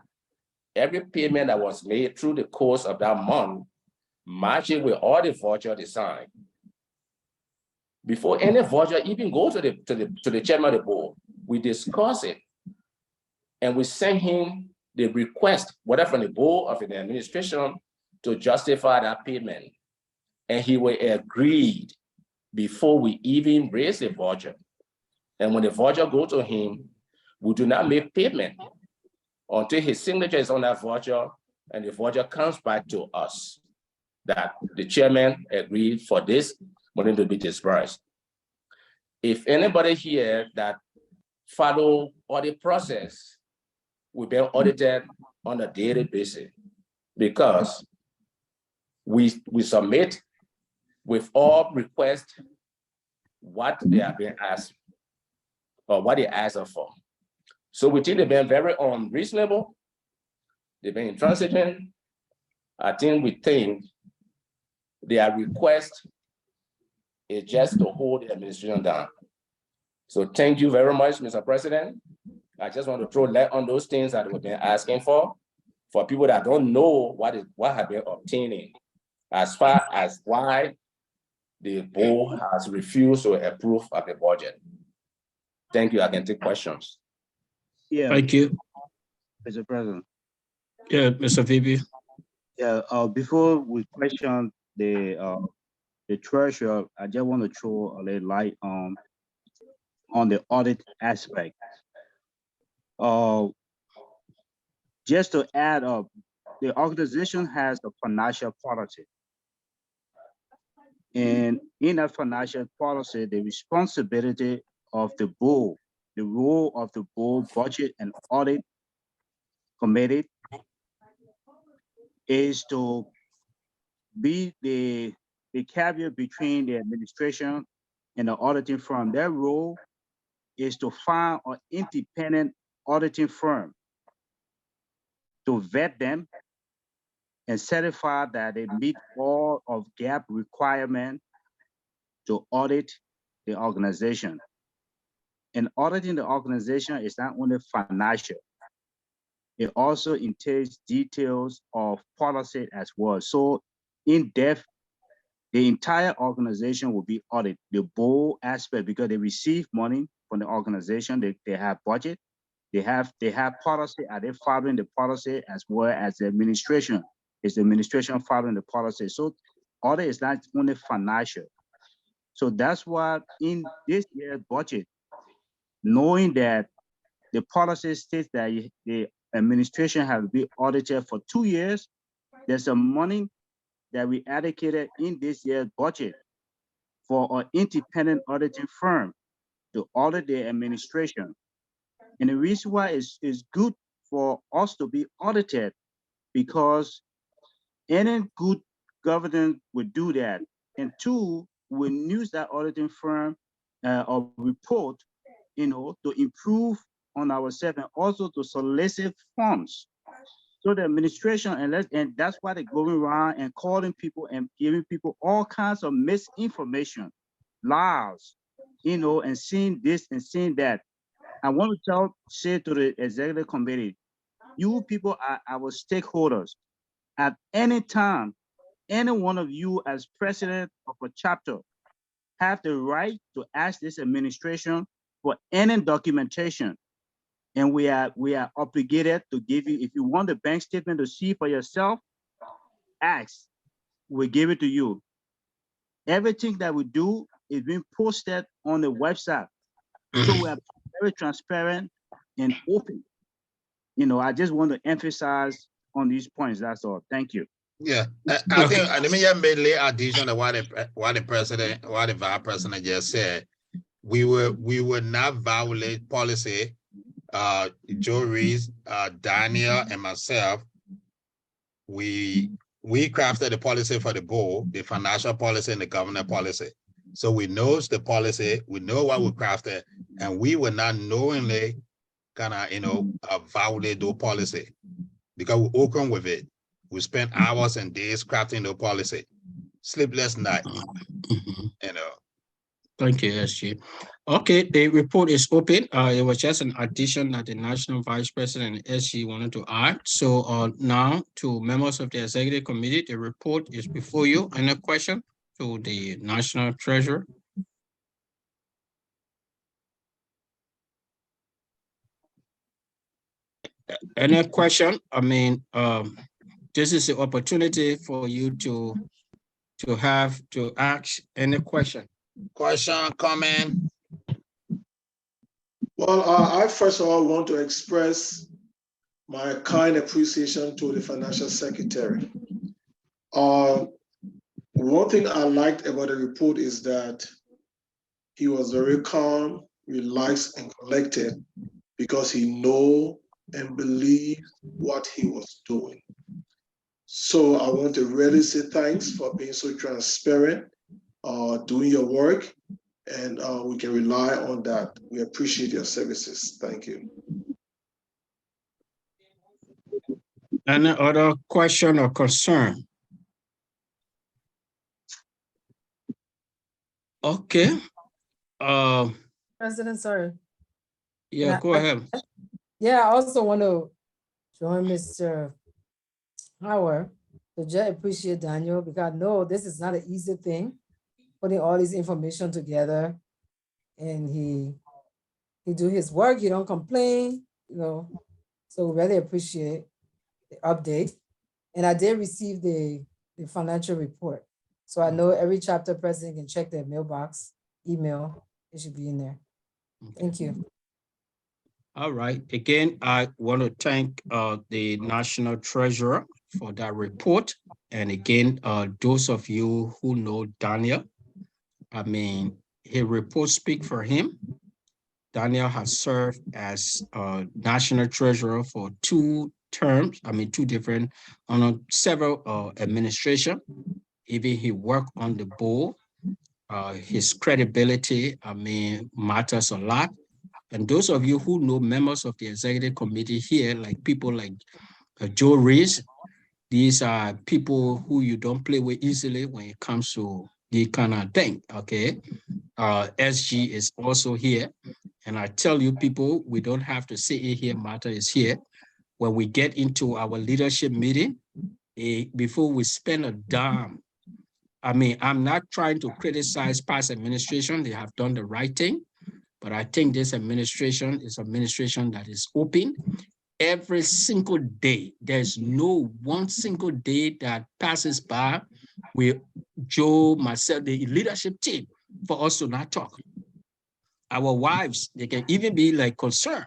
every payment that was made through the course of that month, matching with all the voucher they signed. Before any voucher even goes to the chairman of the board, we discuss it and we send him the request, whether from the board or from the administration, to justify that payment. And he will agree before we even raise the voucher. And when the voucher goes to him, we do not make payment until his signature is on that voucher and the voucher comes back to us that the chairman agreed for this money to be dispersed. If anybody here that follow audit process, we've been audited on a daily basis because we submit with all requests what they have been asked or what they asked us for. So we think they've been very unreasonable. They've been intransigent. We think their request is just to hold the administration down. So thank you very much, Mr. President. I just want to throw light on those things that we've been asking for people that don't know what have been obtaining, as far as why the board has refused to approve of the budget. Thank you. I can take questions. Yeah. Thank you. Mr. President. Yeah, Mr. VP. Yeah, before we question the treasurer, I just want to throw a little light on the audit aspect. Just to add up, the organization has a financial policy. And in that financial policy, the responsibility of the board, the role of the board budget and audit committee is to be the carrier between the administration and the auditing firm. Their role is to find an independent auditing firm to vet them and certify that they meet all of GAAP requirements to audit the organization. And auditing the organization is not only financial, it also entails details of policy as well. So in depth, the entire organization will be audited, the board aspect, because they receive money from the organization, they have budget, they have policy, are they following the policy, as well as the administration? Is the administration following the policy? So audit is not only financial. So that's why in this year's budget, knowing that the policy states that the administration has been audited for 2 years, there's some money that we allocated in this year's budget for an independent auditing firm to audit the administration. And the reason why it's good for us to be audited, because any good governance would do that. And two, we use that auditing firm or report, to improve on ourselves and also to solicit funds. So the administration, and that's why they're going around and calling people and giving people all kinds of misinformation, lies, you know, and seeing this and seeing that. I want to say to the executive committee, you people are our stakeholders. At any time, any one of you as president of a chapter have the right to ask this administration for any documentation. And we are obligated to give you, if you want the bank statement to see for yourself, ask, we give it to you. Everything that we do is being posted on the website. So we are very transparent and open. You know, I just want to emphasize on these points. That's all. Thank you. Yeah, I think let me just make a addition to what the vice president just said. We would not violate policy. Joe Reese, Daniel, and myself, we crafted the policy for the board, the financial policy and the government policy. So we know the policy, we know what we crafted, and we will not knowingly kind of violate the policy because we open with it. We spent hours and days crafting the policy, sleepless night, you know. Thank you, SG. Okay, the report is open. It was just an addition that the National Vice President and SG wanted to add. So now to members of the Executive Committee, the report is before you. Any question to the National Treasurer? Any question? I mean, this is the opportunity for you to ask any question. Question, comment? Well, I first of all want to express my kind appreciation to the Financial Secretary. One thing I liked about the report is that he was very calm, relaxed, and collected because he knew and believed what he was doing. So I want to really say thanks for being so transparent, doing your work, and we can rely on that. We appreciate your services. Thank you. Any other question or concern? Okay. President, sorry. Yeah, go ahead. Yeah, I also want to join Mr. Howard to just appreciate Daniel because I know this is not an easy thing, putting all this information together, and he do his work. He don't complain, you know. So we really appreciate the update. And I did receive the financial report. So I know every chapter president can check their mailbox, email. It should be in there. Thank you. All right. Again, I want to thank the National Treasurer for that report. And again, those of you who know Daniel, I mean, his report speak for him. Daniel has served as National Treasurer for 2 terms. I mean, 2 different, on several administration. Even he worked on the board. His credibility, I mean, matters a lot. And those of you who know members of the executive committee here, like people like Joe Reese, these are people who you don't play with easily when it comes to the kind of thing, okay? SG is also here. And I tell you people, we don't have to say it here, Martha is here. When we get into our leadership meeting, before we spend a dime, I mean, I'm not trying to criticize past administration. They have done the right thing. But I think this administration is an administration that is open. Every single day, there's no one single day that passes by with Joe, myself, the leadership team, for us to not talk. Our wives, they can even be like concerned.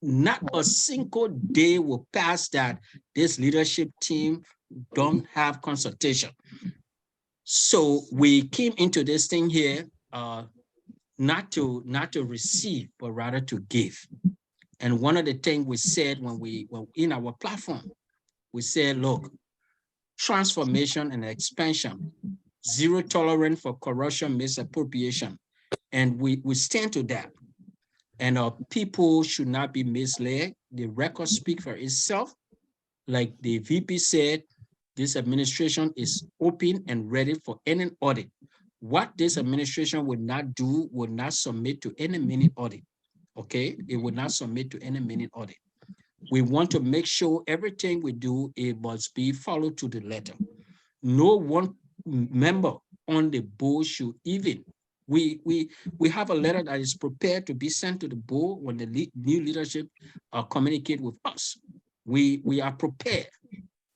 Not a single day will pass that this leadership team don't have consultation. So we came into this thing here, not to receive, but rather to give. And one of the things we said when in our platform, we said, look, transformation and expansion, zero tolerance for corruption, misappropriation. And we stand to that. And people should not be misled. The record speaks for itself. Like the VP said, this administration is open and ready for any audit. what this administration would not do, would not submit to any mini audit. Okay, it would not submit to any mini audit. We want to make sure everything we do, it must be followed to the letter. No one member on the board should even, we have a letter that is prepared to be sent to the board when the new leadership communicate with us. We are prepared,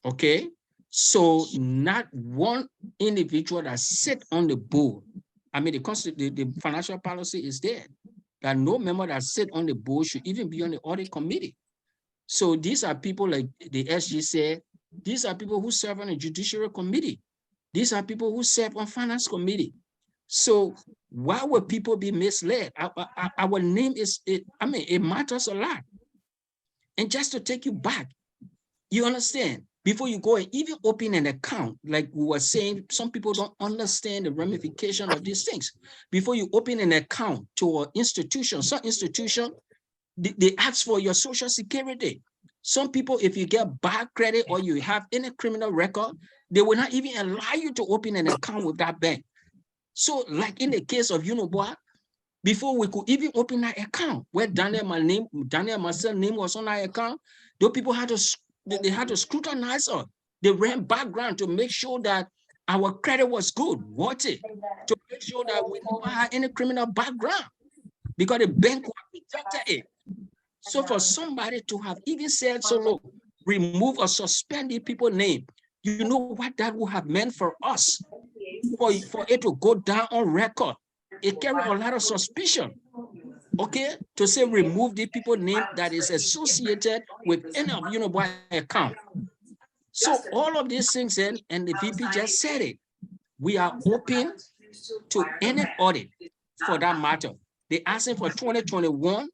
okay? So not one individual that sit on the board, I mean, the financial policy is there, that no member that sit on the board should even be on the audit committee. So these are people, like the SG said, these are people who serve on the judiciary committee. These are people who serve on finance committee. So why would people be misled? Our name is, it matters a lot. And just to take you back, you understand, before you go and even open an account, like we were saying, some people don't understand the ramification of these things. Before you open an account to an institution, some institution, they ask for your social security. Some people, if you get bad credit or you have any criminal record, they will not even allow you to open an account with that bank. So like in the case of Unoboa, before we could even open that account, where Daniel myself name was on that account, those people had to scrutinize us. They ran background to make sure that our credit was good, to make sure that we never had any criminal background, because the bank would reject it. So for somebody to have even said, so look, remove or suspend the people's name, you know what that would have meant for us, for it to go down on record. It carries a lot of suspicion, okay, to say remove the people's name that is associated with any of Unoboa account. So all of these things, and the VP just said it, we are open to any audit for that matter. They're asking for 2021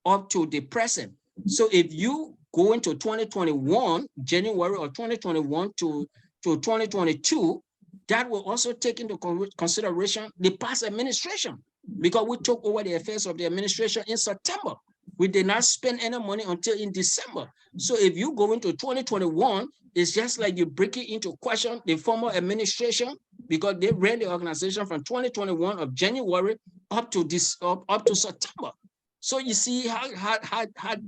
up to the present. So if you go into 2021, January of 2021 to 2022, that will also take into consideration the past administration, because we took over the affairs of the administration in September. We did not spend any money until in December. So if you go into 2021, it's just like you break it into question the former administration, because they ran the organization from 2021 of January up to September. So you see how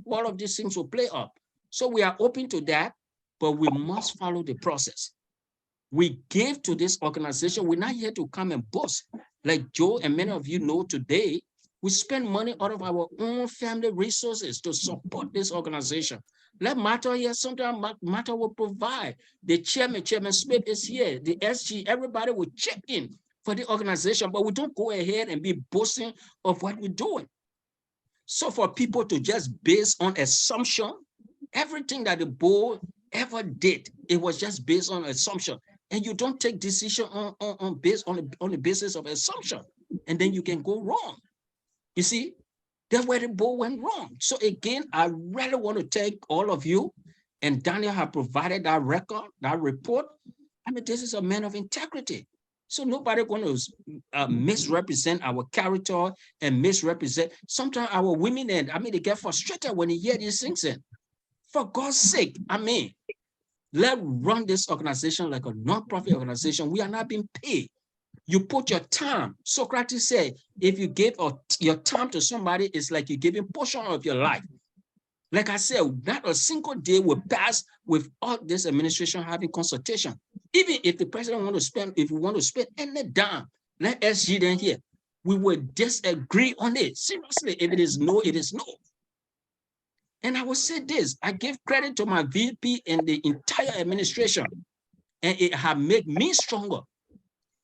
all of these things will play up. So we are open to that, but we must follow the process. We gave to this organization. We're not here to come and boast. Like Joe and many of you know today, we spend money out of our own family resources to support this organization. Let Matter here, sometimes Matter will provide. The Chairman Smith is here. The SG, everybody will chip in for the organization, but we don't go ahead and be boasting of what we're doing. So for people to just base on assumption, everything that the board ever did, it was just based on assumption. And you don't take decision on the basis of assumption, and then you can go wrong. You see, that's where the board went wrong. So again, I really want to thank all of you, and Daniel have provided that record, that report. I mean, this is a man of integrity. So nobody going to misrepresent our character and misrepresent. Sometimes our women, and I mean, they get frustrated when they hear these things. In. For God's sake, I mean, let's run this organization like a non-profit organization. We are not being paid. You put your time. Socrates said, if you give your time to somebody, it's like you're giving a portion of your life. Like I said, not a single day will pass without this administration having consultation. Even if the president want to spend, if we want to spend any dime, let SG then here. We will disagree on it. Seriously, if it is no, it is no. And I will say this, I give credit to my VP and the entire administration, and it has made me stronger.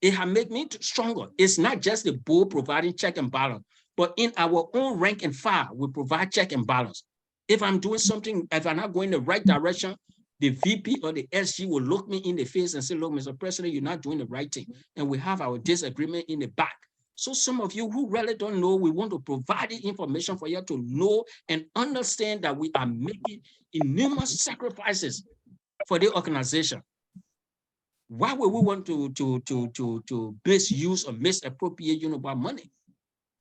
It has made me stronger. It's not just the board providing check and balance, but in our own rank and file, we provide check and balance. If I'm doing something, if I'm not going the right direction, the VP or the SG will look me in the face and say, look, Mr. President, you're not doing the right thing. And we have our disagreement in the back. So some of you who really don't know, we want to provide the information for you to know and understand that we are making enormous sacrifices for the organization. Why would we want to misuse or misappropriate Unoboa money?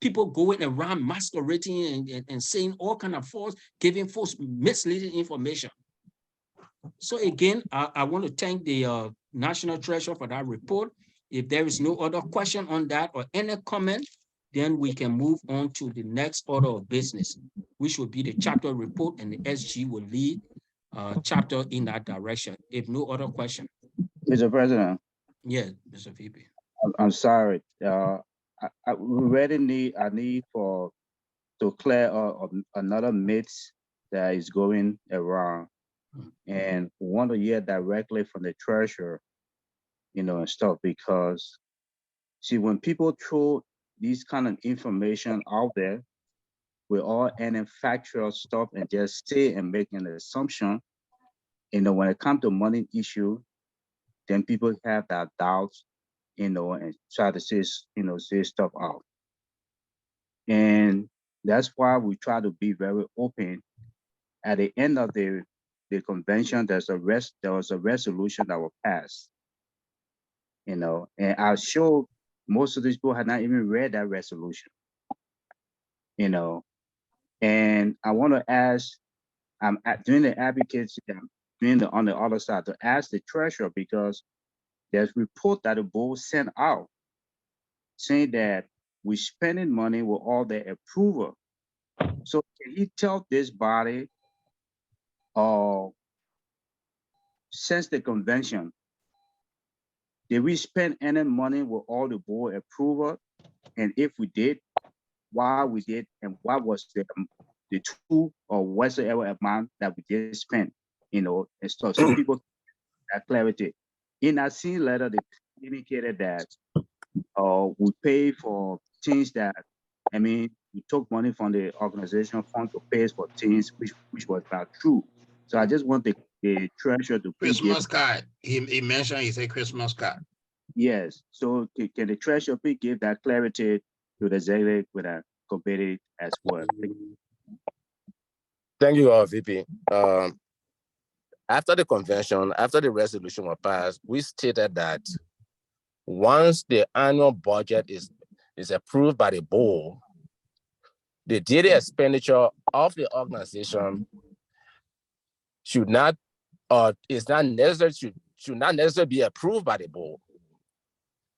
People going around masquerading and saying all kind of false, giving false, misleading information. So again, I want to thank the National Treasurer for that report. If there is no other question on that or any comment, then we can move on to the next order of business, which will be the chapter report, and the SG will lead chapter in that direction. If no other question. Mr. President. Yes, Mr. VP. I'm sorry. I really need to clear another myth that is going around, and want to hear directly from the treasurer, and stuff, because see, when people throw these kind of information out there, we all any factual stuff and just say and make an assumption, when it comes to money issue, then people have that doubts, and try to say stuff out. And that's why we try to be very open. At the end of the convention, there was a resolution that was passed. And I'm sure most of these people had not even read that resolution. And I want to ask, I'm doing the advocacy, on the other side, to ask the treasurer, because there's a report that the board sent out saying that we're spending money with all the approval. So can you tell this body, since the convention, did we spend any money with all the board approval? And if we did, why we did, and what was the true or whatsoever amount that we did spend, and stuff, so people have clarity. In that same letter, they indicated that we pay for things that, we took money from the organizational fund to pay for things which was not true. So I just want the treasurer to Christmas card. He mentioned, he said Christmas card. Yes. So can the treasurer please give that clarity to the executive with a committee as well? Thank you, VP. After the convention, after the resolution was passed, we stated that once the annual budget is approved by the board, the daily expenditure of the organization should not necessarily be approved by the board.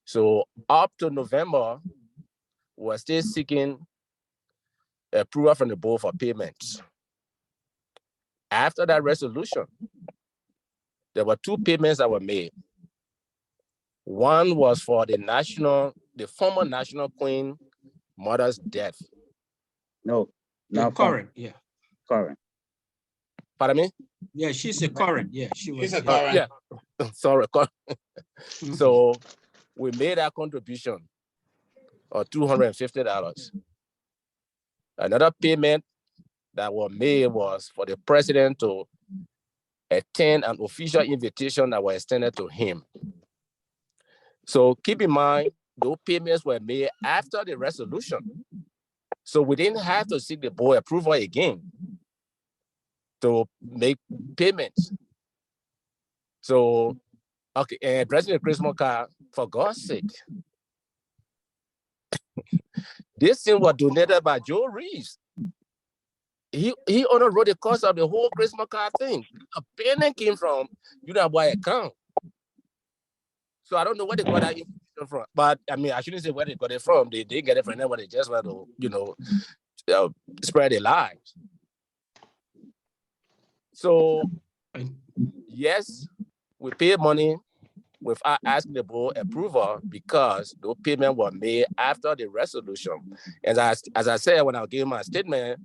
So up to November, we're still seeking approval from the board for payments. After that resolution, there were two payments that were made. One was for the former national queen mother's death. No, not current. Yeah. Current. Pardon me? Yeah, she's a current. Yeah, she's a current. Yeah. Sorry. So we made a contribution of $250. Another payment that was made was for the president to attend an official invitation that was extended to him. So keep in mind, those payments were made after the resolution. So we didn't have to seek the board approval again to make payments. So, okay, and addressing the Christmas card, for God's sake, this thing was donated by Joe Reeves. He only wrote the cost of the whole Christmas card thing. A penny came from UNABY account. So I don't know where they got that information from. But I shouldn't say where they got it from. They didn't get it from anywhere. They just want to, spread their lives. So yes, we pay money without asking the board approval because those payments were made after the resolution. And as I said when I gave my statement,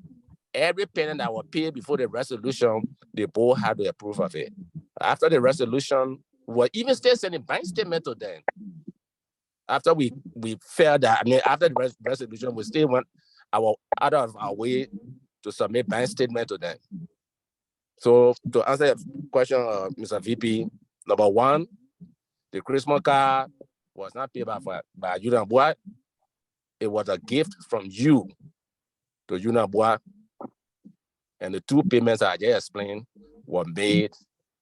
every penny that was paid before the resolution, the board had to approve of it. After the resolution, we even still sending bank statement to them. After we felt that, after the resolution, we still went out of our way to submit bank statement to them. So to answer your question, Mr. VP, number one, the Christmas card was not paid by UNABY. It was a gift from you to UNABY. And the two payments I just explained were made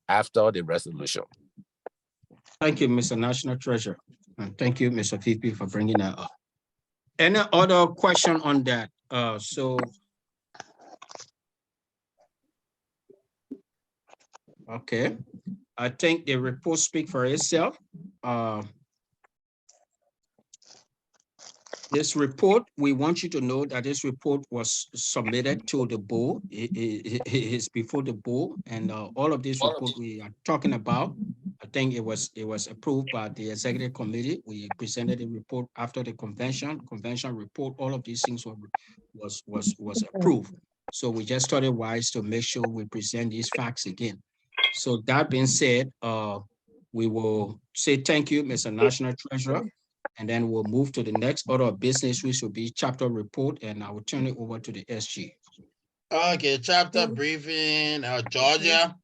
after the resolution. Thank you, Mr. National Treasurer. And thank you, Mr. VP, for bringing that up. Any other question on that? Okay. I think the report speaks for itself. This report, we want you to know that this report was submitted to the board. It is before the board, and all of these reports we are talking about, I think it was approved by the executive committee. We presented a report after the convention report. All of these things was approved. So we just thought it wise to make sure we present these facts again. So that being said, we will say thank you, Mr. National Treasurer. And then we'll move to the next order of business, which will be chapter report, and I will turn it over to the SG. Okay, chapter briefing, Georgia.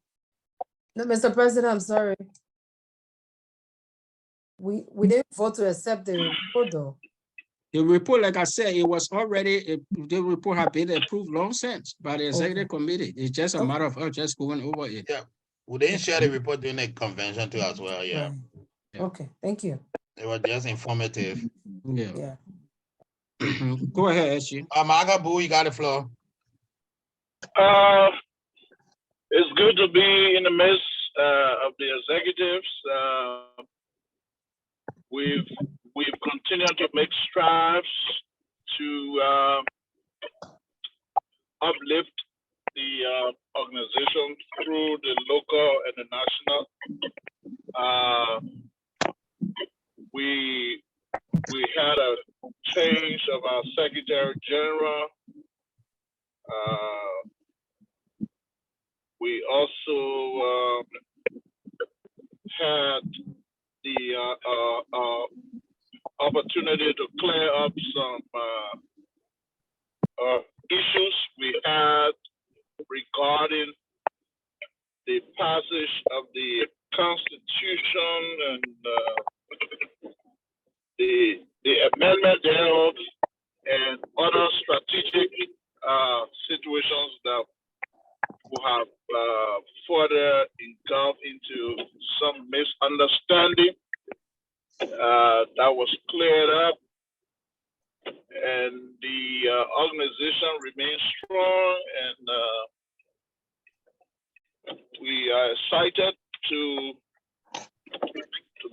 No, Mr. President, I'm sorry. We didn't vote to accept the report though. The report, like I said, it was already, the report had been approved long since by the executive committee. It's just a matter of us just going over it. Yeah, we didn't share the report during the convention too as well, yeah. Right. Okay, thank you. It was just informative. Yeah. Go ahead, SG. Magabu, you got the floor. It's good to be in the midst of the executives. We've continued to make strides to uplift the organization through the local and the national. We had a change of our Secretary General. We also had the opportunity to clear up some issues we had regarding the passage of the Constitution and the amendment thereof and other strategic situations that will have further engulfed into some misunderstanding. That was cleared up, and the organization remains strong, and we are excited to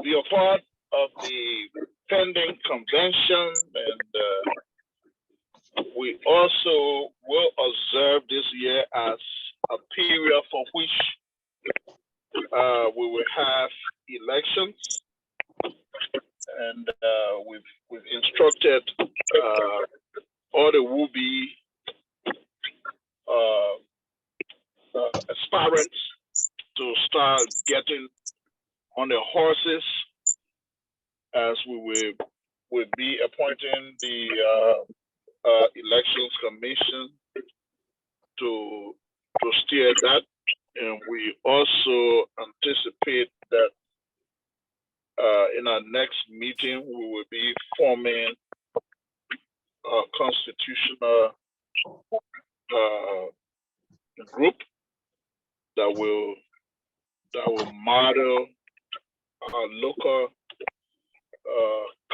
be a part of the pending convention, and we also will observe this year as a period for which we will have elections, and we've instructed all the would-be aspirants to start getting on their horses, as we will be appointing the elections commission to steer that, and we also anticipate that in our next meeting we will be forming a constitutional group that will model our local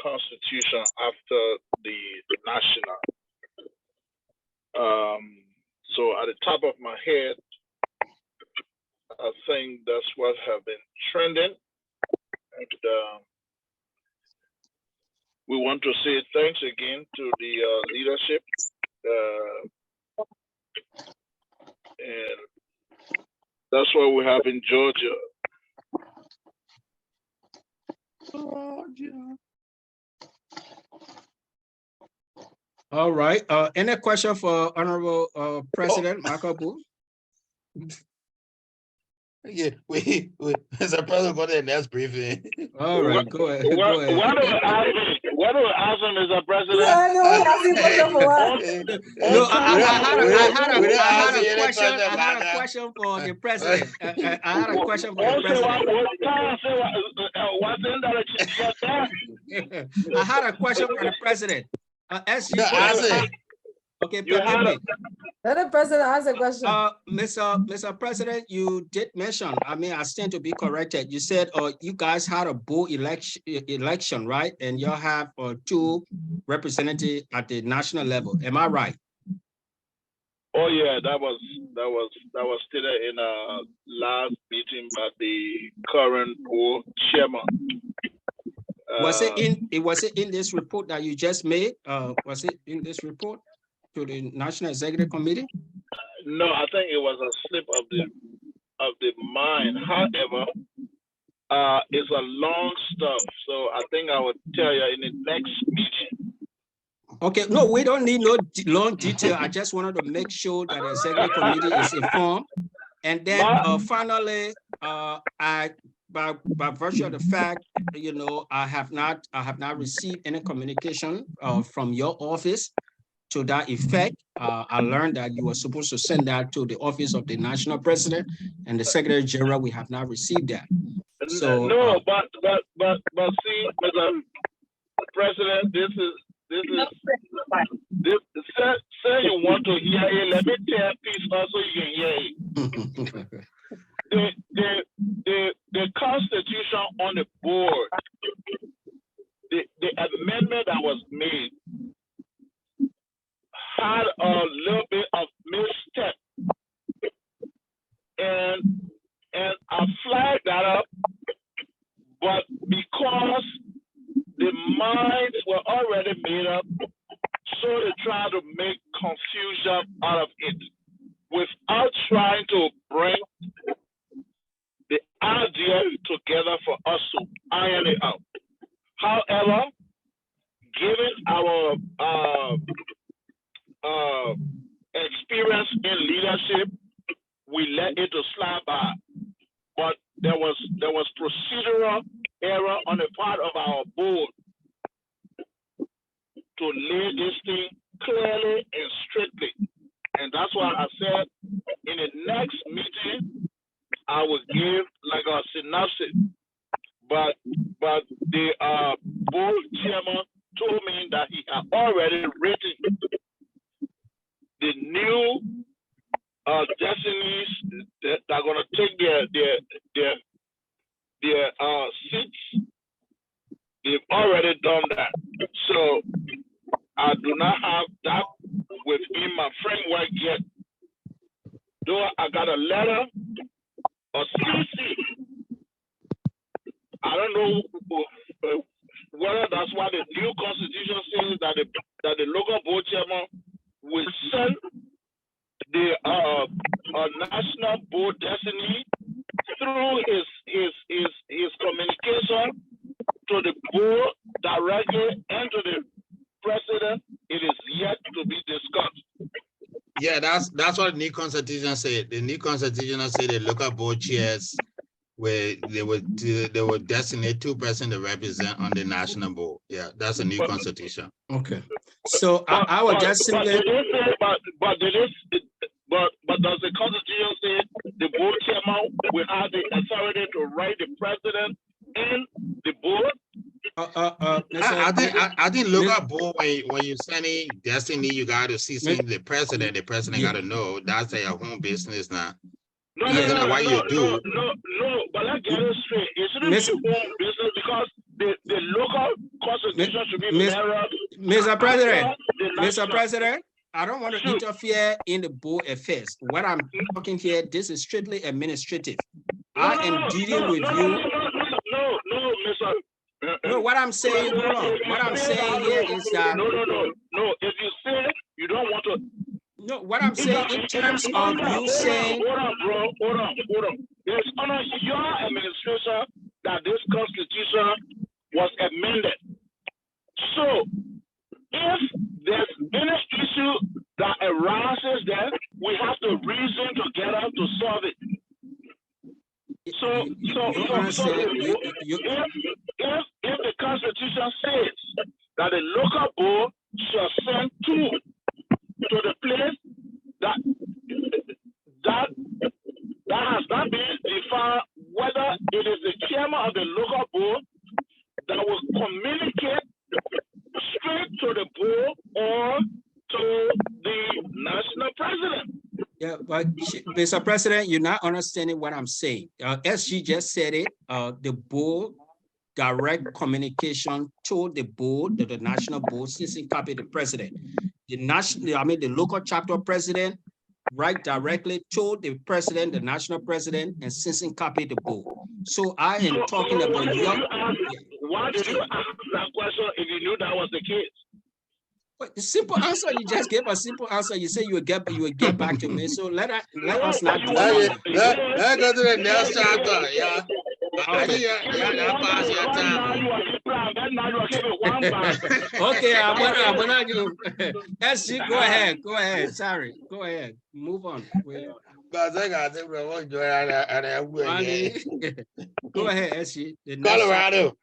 constitution after the national. So at the top of my head, I think that's what have been trending, and we want to say thanks again to the leadership, and that's what we have in Georgia. All right. Any question for Honorable President Makabu? Yeah, we Mr. President, go to the next briefing. All right, go ahead. What do we ask him, Mr. President? Yeah, no, we asking question for what? No, I had a question for the president. I had a question for the president. I had a question for the president. Okay, permit me. Let the president ask a question. Mr. President, you did mention, I stand to be corrected. You said you guys had a board election, right? And you have 2 representatives at the national level. Am I right? Oh yeah, that was stated in a last meeting by the current board chairman. Was it in this report that you just made? Was it in this report to the National Executive Committee? No, I think it was a slip of the mind. However, it's a long stuff, so I think I will tell you in the next meeting. Okay, no, we don't need no long detail. I just wanted to make sure that the Executive Committee is informed. And then finally, by virtue of the fact, you know, I have not received any communication from your office to that effect. I learned that you were supposed to send that to the office of the National President and the Secretary General. We have not received that. So no, but see, Mr. President, this say you want to hear it. Let me tell peace also you can hear it. The Constitution on the board, the amendment that was made had a little bit of misstep, and I flagged that up, but because the minds were already made up, so they try to make confusion out of it without trying to bring the idea together for us to iron it out. However, given our experience in leadership, we let it slide by. But there was procedural error on the part of our board to lay this thing clearly and strictly. And that's why I said in the next meeting, I will give like a synopsis. But the board chairman told me that he had already written the new destinies that are going to take their seats. They've already done that. So I do not have that within my framework yet. Though I got a letter, a CC. I don't know whether that's why the new constitution says that the local board chairman will send the national board destiny through his communication to the board directly and to the president. It is yet to be discussed. Yeah, that's what the new constitution said. The new constitution said the local board chairs where they would designate 2 persons to represent on the national board. Yeah, that's a new constitution. Okay. So I would just simply but does the constitution say the board chairman will have the authority to write the president and the board? I think local board when you sending destiny, you got to see the president. The president got to know that's their home business now. No, but let's get it straight. It shouldn't be home business because the local constitution should be mirrored. Mr. President, I don't want to interfere in the board affairs. What I'm talking here, this is strictly administrative. I am dealing with you. No, Mr. No, what I'm saying, hold on. What I'm saying here is that no. If you say you don't want to. No, what I'm saying in terms of you saying. Hold on, bro. Hold on. It's under your administration that this constitution was amended. So, if there's any issue that arises there, we have to reason together to solve it. So if the constitution says that the local board shall send 2 to the place that has not been defined, whether it is the chairman of the local board that will communicate straight to the board or to the national president. Yeah, but Mr. President, you're not understanding what I'm saying. SG just said it. The board direct communication to the board, to the national board, since copy the president. The local chapter president write directly to the president, the national president, and since copy the board. So I am talking about Why did you ask that question if you knew that was the case? But the simple answer, you just gave a simple answer. You say you would get back to me. So let us not do Okay, that. let's go to the next chapter. Yeah. I think that pass your time. Okay, I'm gonna do. SG, go ahead. Go ahead. Sorry. Go ahead. Move on. But I think we won't join and go ahead, SG. Colorado.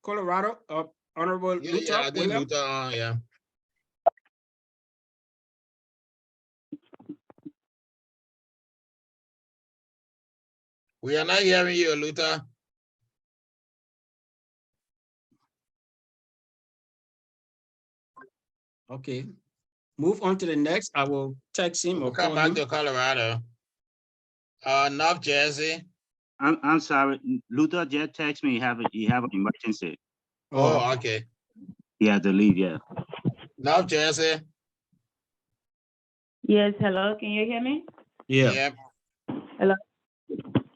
Colorado, Honorable Luther. Yeah, I think Luther, yeah. We are not hearing you, Luther. Okay. Move on to the next. I will text him. We'll come back to Colorado. North Jersey. I'm sorry, Luther just text me. You have an emergency. Oh, okay. Yeah, the leave. Yeah. North Jersey. Yes, hello, can you hear me? Yeah. Yep. Hello.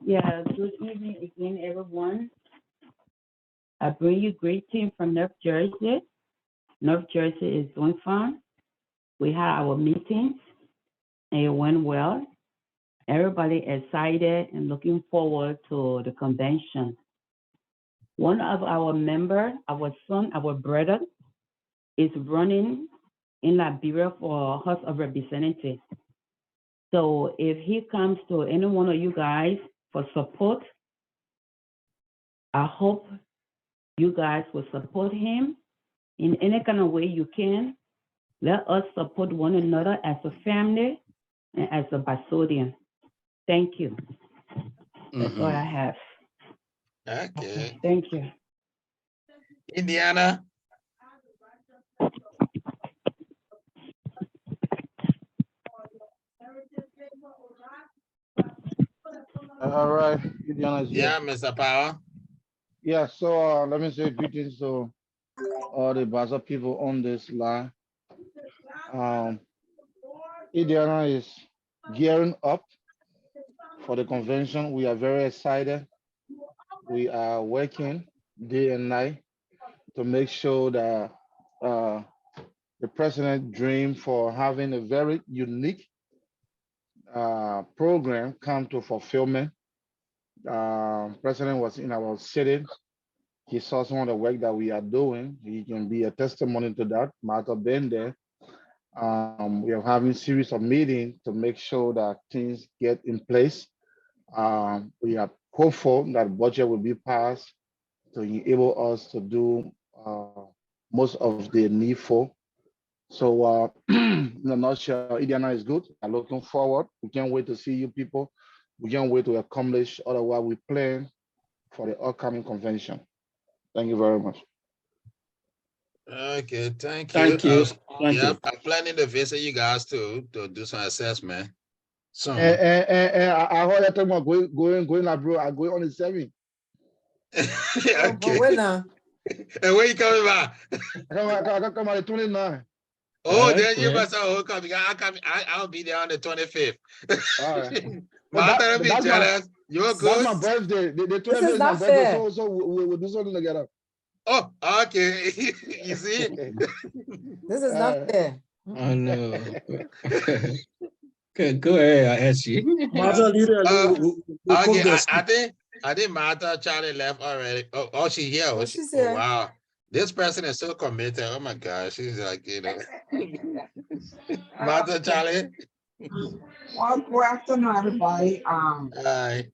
Yeah, good evening again, everyone. I bring you greeting from North Jersey. North Jersey is doing fine. We had our meetings and it went well. Everybody excited and looking forward to the convention. One of our members, our son, our brother, is running in Liberia for House of Representatives. So if he comes to any one of you guys for support, I hope you guys will support him in any kind of way you can. Let us support one another as a family and as a Basodian. Thank you. That's all I have. Okay. Thank you. Indiana. All right, Indiana is here. Yeah, Mr. Power. Yeah, so let me say greetings to all the Basa people on this line. Indiana is gearing up for the convention. We are very excited. We are working day and night to make sure that the president dream for having a very unique program come to fulfillment. President was in our city. He saw some of the work that we are doing. He can be a testimony to that. Martha been there. We are having a series of meetings to make sure that things get in place. We are hopeful that budget will be passed to enable us to do most of the needful. So in a nutshell, Indiana is good. I'm looking forward. We can't wait to see you people. We can't wait to accomplish all of what we plan for the upcoming convention. Thank you very much. Okay, thank you. Thank you. I'm planning to visit you guys to do some assessment. So I heard that talking about going abroad. I'm going on the 7th. Okay. When now? And where you coming back? I come on the 29th. Oh, then you must have come. I'll be there on the 25th. All right. Martha, don't be jealous. You're good. That's my birthday. The 25th is is my not birthday, fair. so we'll do something together. Oh, okay. You see? This is not fair. I know. Okay, go ahead, SG. Martha, leader, Okay, I think Martha Charlie left already. Oh, she here. Oh, Oh, she's oh, here. wow. This person is so committed. Oh my gosh. She's like, Martha Charlie. Well, good afternoon, everybody. Hi.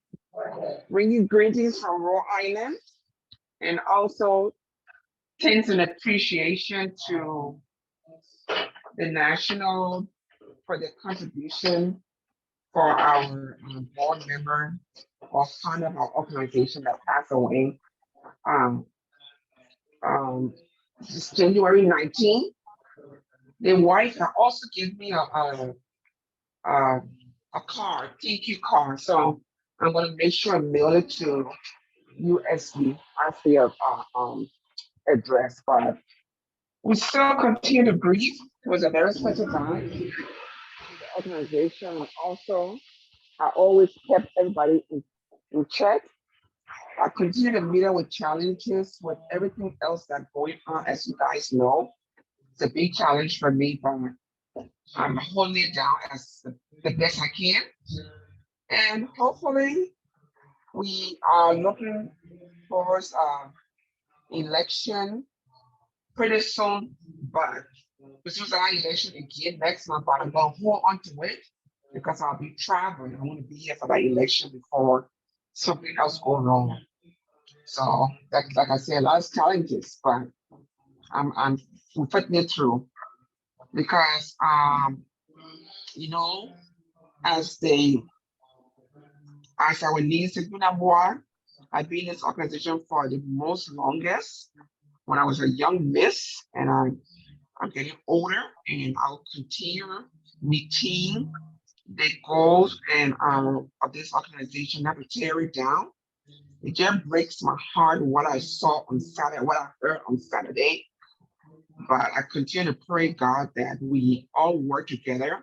Bring you greetings from Rhode Island, and also thanks and appreciation to the national for their contribution for our board member or kind of our organization that passed away. This January 19th. The wife also gave me a card, thank you card. So I'm gonna make sure I mail it to USB. I see a address, but we still continue to breathe. It was a very special time. The organization. And also, I always kept everybody in check. I continue to meet up with challenges with everything else that's going on, as you guys know. It's a big challenge for me, but I'm holding it down as the best I can. And hopefully, we are looking towards election pretty soon, but this is our election again next month, but I'm going to hold on to it because I'll be traveling. I want to be here for that election before something else goes wrong. So, like I said, a lot of challenges, but I'm putting it through because, as our needs to do more, I've been in this organization for the most longest when I was a young miss, and I'm getting older, and I'll continue meeting the goals and of this organization, not to tear it down. It just breaks my heart what I saw on Saturday, what I heard on Saturday. But I continue to pray, God, that we all work together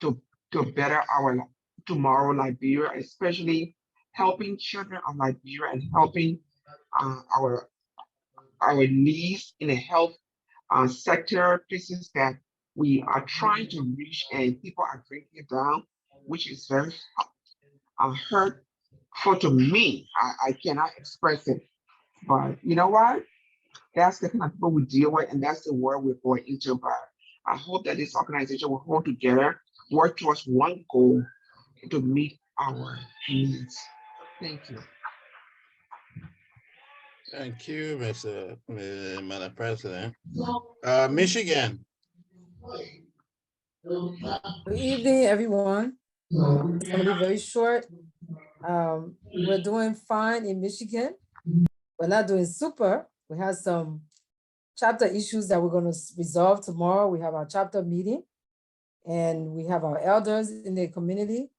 to better our tomorrow Liberia, especially helping children of Liberia and helping our needs in the health sector, places that we are trying to reach and people are breaking it down, which is very hurtful to me. I cannot express it, but you know what? That's the kind of people we deal with, and that's the world we're going into. But I hope that this organization will hold together, work towards one goal to meet our needs. Thank you. Thank you, Madam President. Michigan. Good evening, everyone. It's going to be very short. We're doing fine in Michigan. We're not doing super. We have some chapter issues that we're going to resolve tomorrow. We have our chapter meeting, and we have our elders in the community,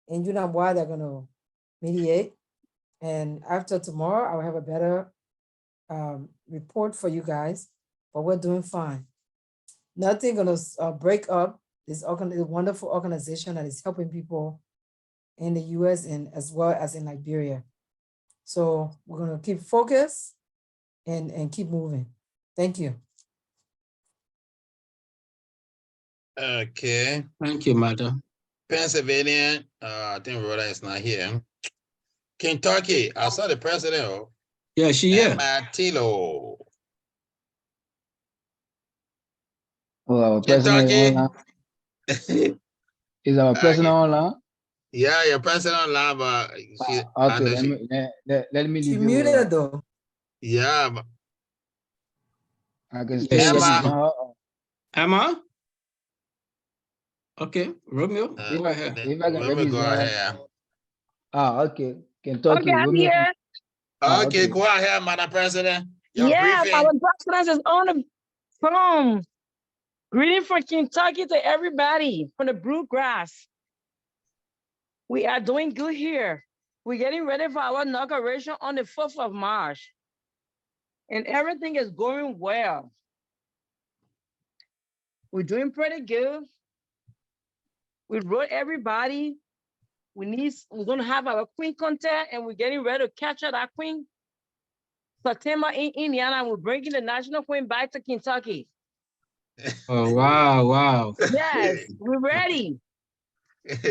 and you know why they're going to mediate. And after tomorrow, I'll have a better report for you guys, but we're doing fine. Nothing going to break up this wonderful organization that is helping people in the US and as well as in Liberia. So we're going to keep focused and keep moving. Thank you. Okay. Thank you, madam. Pennsylvania, I think Rhoda is not here. Kentucky, I saw the president. Oh. Yeah, she is. Matilo. Well, our president online. Is our president online? Yeah, your president online, but she, okay, let me She leave muted though. Yeah, but I can still Emma. Emma? Okay, Romeo, go ahead. If I can, let me go ahead. Okay. Kentucky. Okay, I'm here. Okay, go ahead, Madam President. Yeah, our president is on the phone. Greeting from Kentucky to everybody from the bluegrass. We are doing good here. We're getting ready for our inauguration on the 4th of March. And everything is going well. We're doing pretty good. We wrote everybody. We're gonna have our queen contest, and we're getting ready to capture that queen. September in Indiana, we're bringing the national queen back to Kentucky. Oh, wow, wow. Yes, we're ready.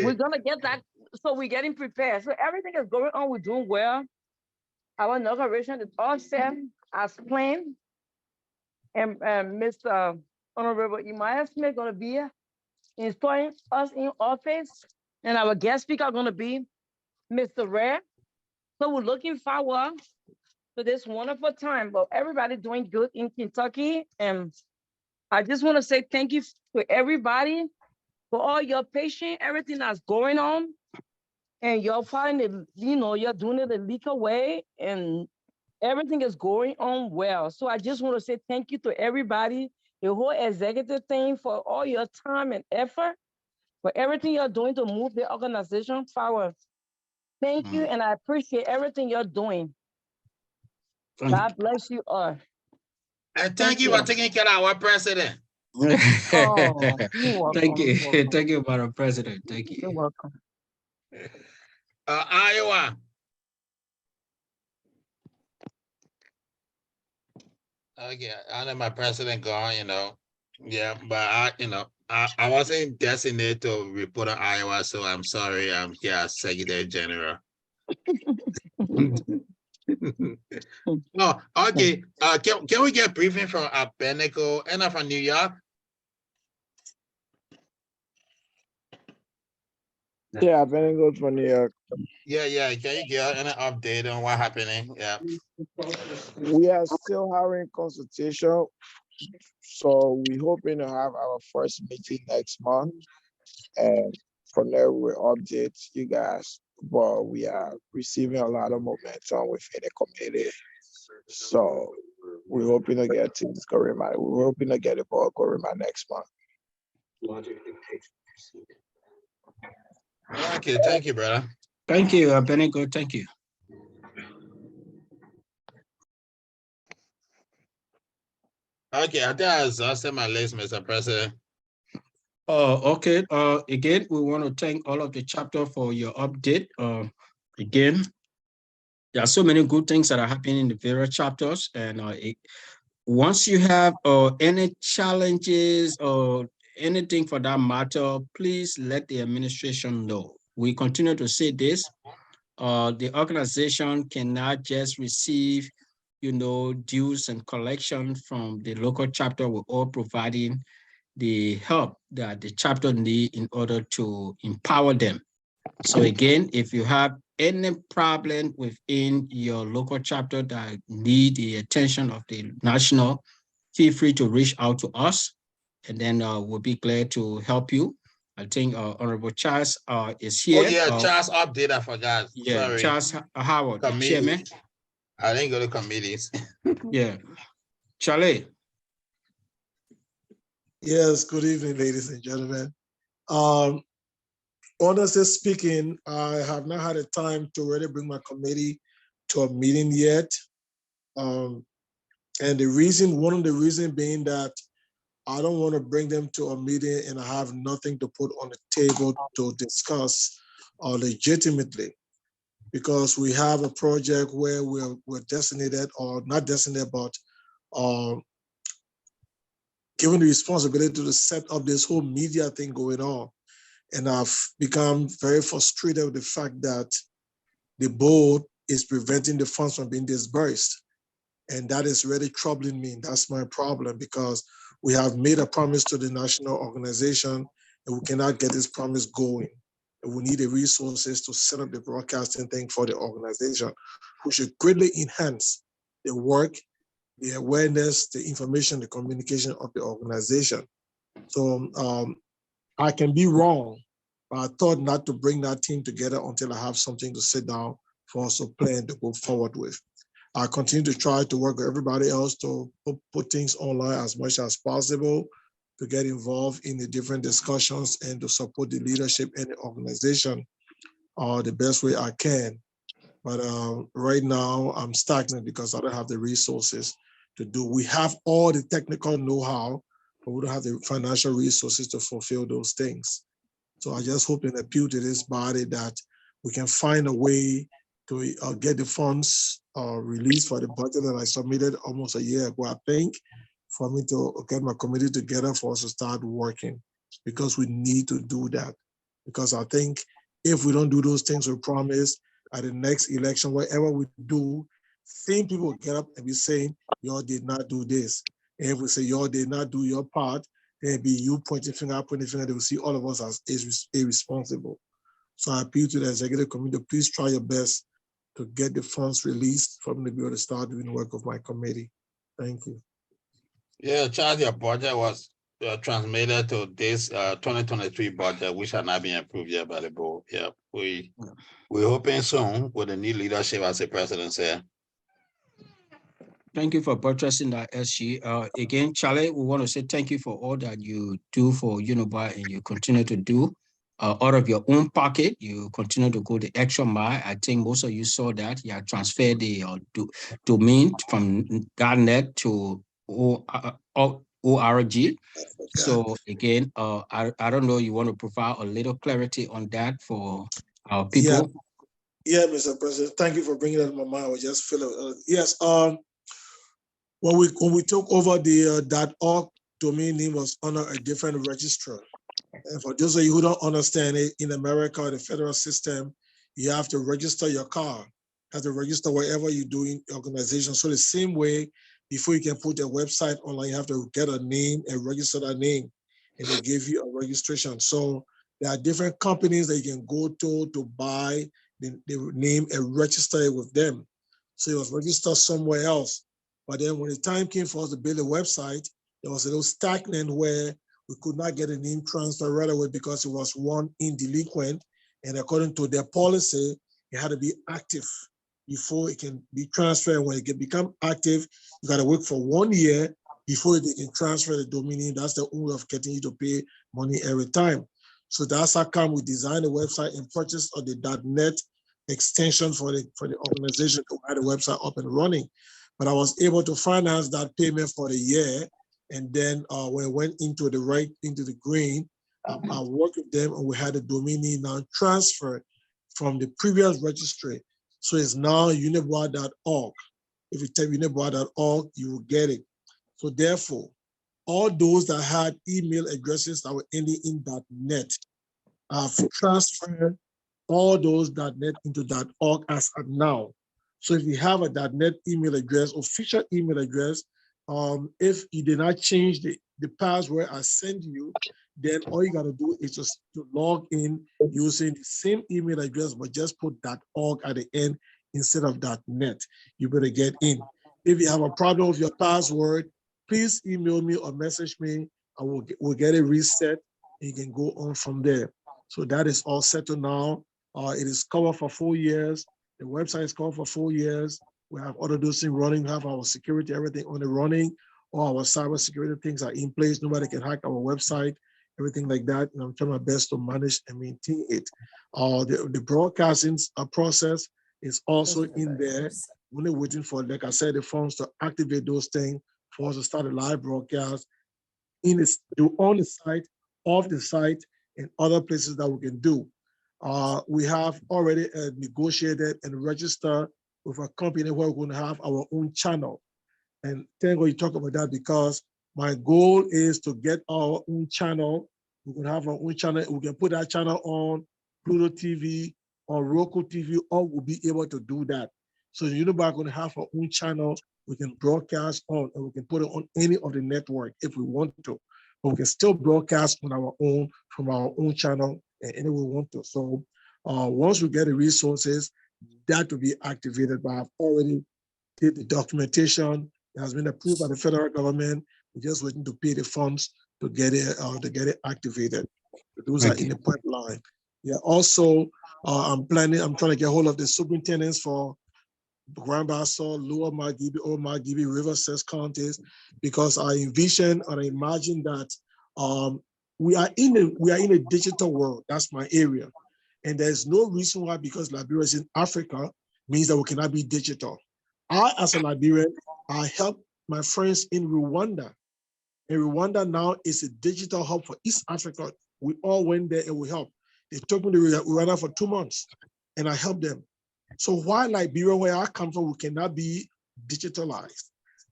We're gonna get that. So we're getting prepared. So everything is going on. We're doing well. Our inauguration is all set as planned. And Mr. Honorable Imaya Smith gonna be installing us in office. And our guest speaker are gonna be Mr. Ray. So we're looking forward to this wonderful time. But everybody doing good in Kentucky. And I just want to say thank you to everybody for all your patience, everything that's going on. And you're following you're doing it the legal way, and everything is going on well. So I just want to say thank you to everybody, the whole executive team, for all your time and effort, for everything you're doing to move the organization forward. Thank you, and I appreciate everything you're doing. God bless you all. And thank you for taking care of our president. Oh, you're welcome. Thank you. You're welcome. Thank you, Madam President. Thank You're you. welcome. Iowa. Okay, I know my president gone, you know. Yeah, but I wasn't designated to report on Iowa, so I'm sorry. I'm here as Secretary General. No, okay. Can we get briefing from Abednego and from New York? Yeah, Abednego from New York. Yeah. Can you get an update on what happening? Yeah. We are still having consultation, so we're hoping to have our first meeting next month. And from there, we'll update you guys. But we are receiving a lot of momentum within the community. So we're hoping to get things going. We're hoping to get the ball going by next month. Okay, thank you, brother. Thank you, Abednego. Thank you. Okay, I think I exhausted my list, Mr. President. Okay. Again, we want to thank all of the chapter for your update. Again, there are so many good things that are happening in the various chapters, and once you have any challenges or anything for that matter, please let the administration know. We continue to say this. The organization cannot just receive, dues and collection from the local chapter. We're all providing the help that the chapter need in order to empower them. So again, if you have any problem within your local chapter that need the attention of the national, feel free to reach out to us, and then we'll be glad to help you. I think Honorable Charles is here. Oh yeah, Charles update, I forgot. Yeah, sorry. Charles Howard, the chairman. I didn't go to committees. Yeah. Charlie. Yes, good evening, ladies and gentlemen. Honestly speaking, I have not had a time to really bring my committee to a meeting yet. And one of the reasons being that I don't want to bring them to a meeting and I have nothing to put on the table to discuss legitimately, because we have a project where we're designated, or not designated, but given the responsibility to set up this whole media thing going on. And I've become very frustrated with the fact that the board is preventing the funds from being disbursed. And that is really troubling me. That's my problem, because we have made a promise to the national organization and we cannot get this promise going. And we need the resources to set up the broadcasting thing for the organization, who should greatly enhance the work, the awareness, the information, the communication of the organization. So I can be wrong, but I thought not to bring that team together until I have something to sit down for us to plan to go forward with. I continue to try to work with everybody else to put things online as much as possible, to get involved in the different discussions and to support the leadership and the organization the best way I can. But right now I'm stagnant because I don't have the resources to do. We have all the technical know-how, but we don't have the financial resources to fulfill those things. So I just hope and appeal to this body that we can find a way to get the funds released for the budget that I submitted almost a year ago, I think, for me to get my committee together for us to start working, because we need to do that. Because I think if we don't do those things we promise at the next election, whatever we do, same people will get up and be saying, y'all did not do this. And if we say y'all did not do your part, then it'll be you pointing finger, they will see all of us as irresponsible. So I appeal to the executive committee, please try your best to get the funds released for me to be able to start doing the work of my committee. Thank you. Yeah, Charles, your budget was transmitted to this 2023 budget, which had not been approved yet by the board. Yeah, we're hoping soon with the new leadership, as the president said. Thank you for purchasing that, SG. Again, Charlie, we want to say thank you for all that you do for Unibar and you continue to do. Out of your own pocket, you continue to go the extra mile. I think most of you saw that. You have transferred the domain from .net to So again, I don't know, you want to provide a little clarity on that for our people? Yeah, Mr. President, thank you for bringing that to my mind. I was just feeling, yes. When we took over the .org domain name was under a different registrar. And for those of you who don't understand it, in America, the federal system, you have to register your car. You have to register wherever you do in organization. So the same way, before you can put your website online, you have to get a name and register that name, and they give you a registration. So there are different companies that you can go to buy the name and register it with them. So it was registered somewhere else. But then when the time came for us to build a website, there was a little stagnant where we could not get a name transfer right away because it was one indelinquent. And according to their policy, it had to be active before it can be transferred. When it can become active, you got to wait for 1 year before they can transfer the domain name. That's the only way of getting you to pay money every time. So that's how come we designed the website and purchased the .net extension for the organization to have the website up and running. But I was able to finance that payment for the year. And then when I went into the green, I worked with them and we had the domain name now transferred from the previous registry. So it's now unibois.org. If you type unibois.org, you will get it. So therefore, all those that had email addresses that were ending in .net, I've transferred all those .net into .org as of now. So if you have a .net email address, official email address, if you did not change the password I send you, then all you got to do is just to log in using the same email address, but just put .org at the end instead of .net. You better get in. If you have a problem with your password, please email me or message me. We'll get it reset. And you can go on from there. So that is all settled now. It is covered for 4 years. The website is covered for 4 years. We have other those things running. We have our security, everything on the running. All our cyber security things are in place. Nobody can hack our website, everything like that. And I'm trying my best to manage and maintain it. The broadcasting process is also in there. We're only waiting for, like I said, the phones to activate those things for us to start a live broadcast on the site, off the site, and other places that we can do. We have already negotiated and registered with a company where we're going to have our own channel. And thank God you talk about that because my goal is to get our own channel. We're going to have our own channel. We can put that channel on Pluto TV or Roku TV, or we'll be able to do that. So Unibois going to have our own channel. We can broadcast on, and we can put it on any of the network if we want to. But we can still broadcast on our own from our own channel and any we want to. So once we get the resources, that will be activated. But I've already did the documentation. It has been approved by the federal government. We're just waiting to pay the funds to get it activated. Those are in the pipeline. Yeah. Also, I'm trying to get hold of the superintendents for Grand Bassa, Lower Margibi, Old Margibi, Riverside counties, because I envision or I imagine that we are in a digital world. That's my area, and there's no reason why, because Liberia is in Africa, means that we cannot be digital. I, as a Liberian, I help my friends in Rwanda. And Rwanda now is a digital hub for East Africa. We all went there and we helped. They took me to Rwanda for 2 months and I helped them. So why Liberia, where I come from, we cannot be digitalized?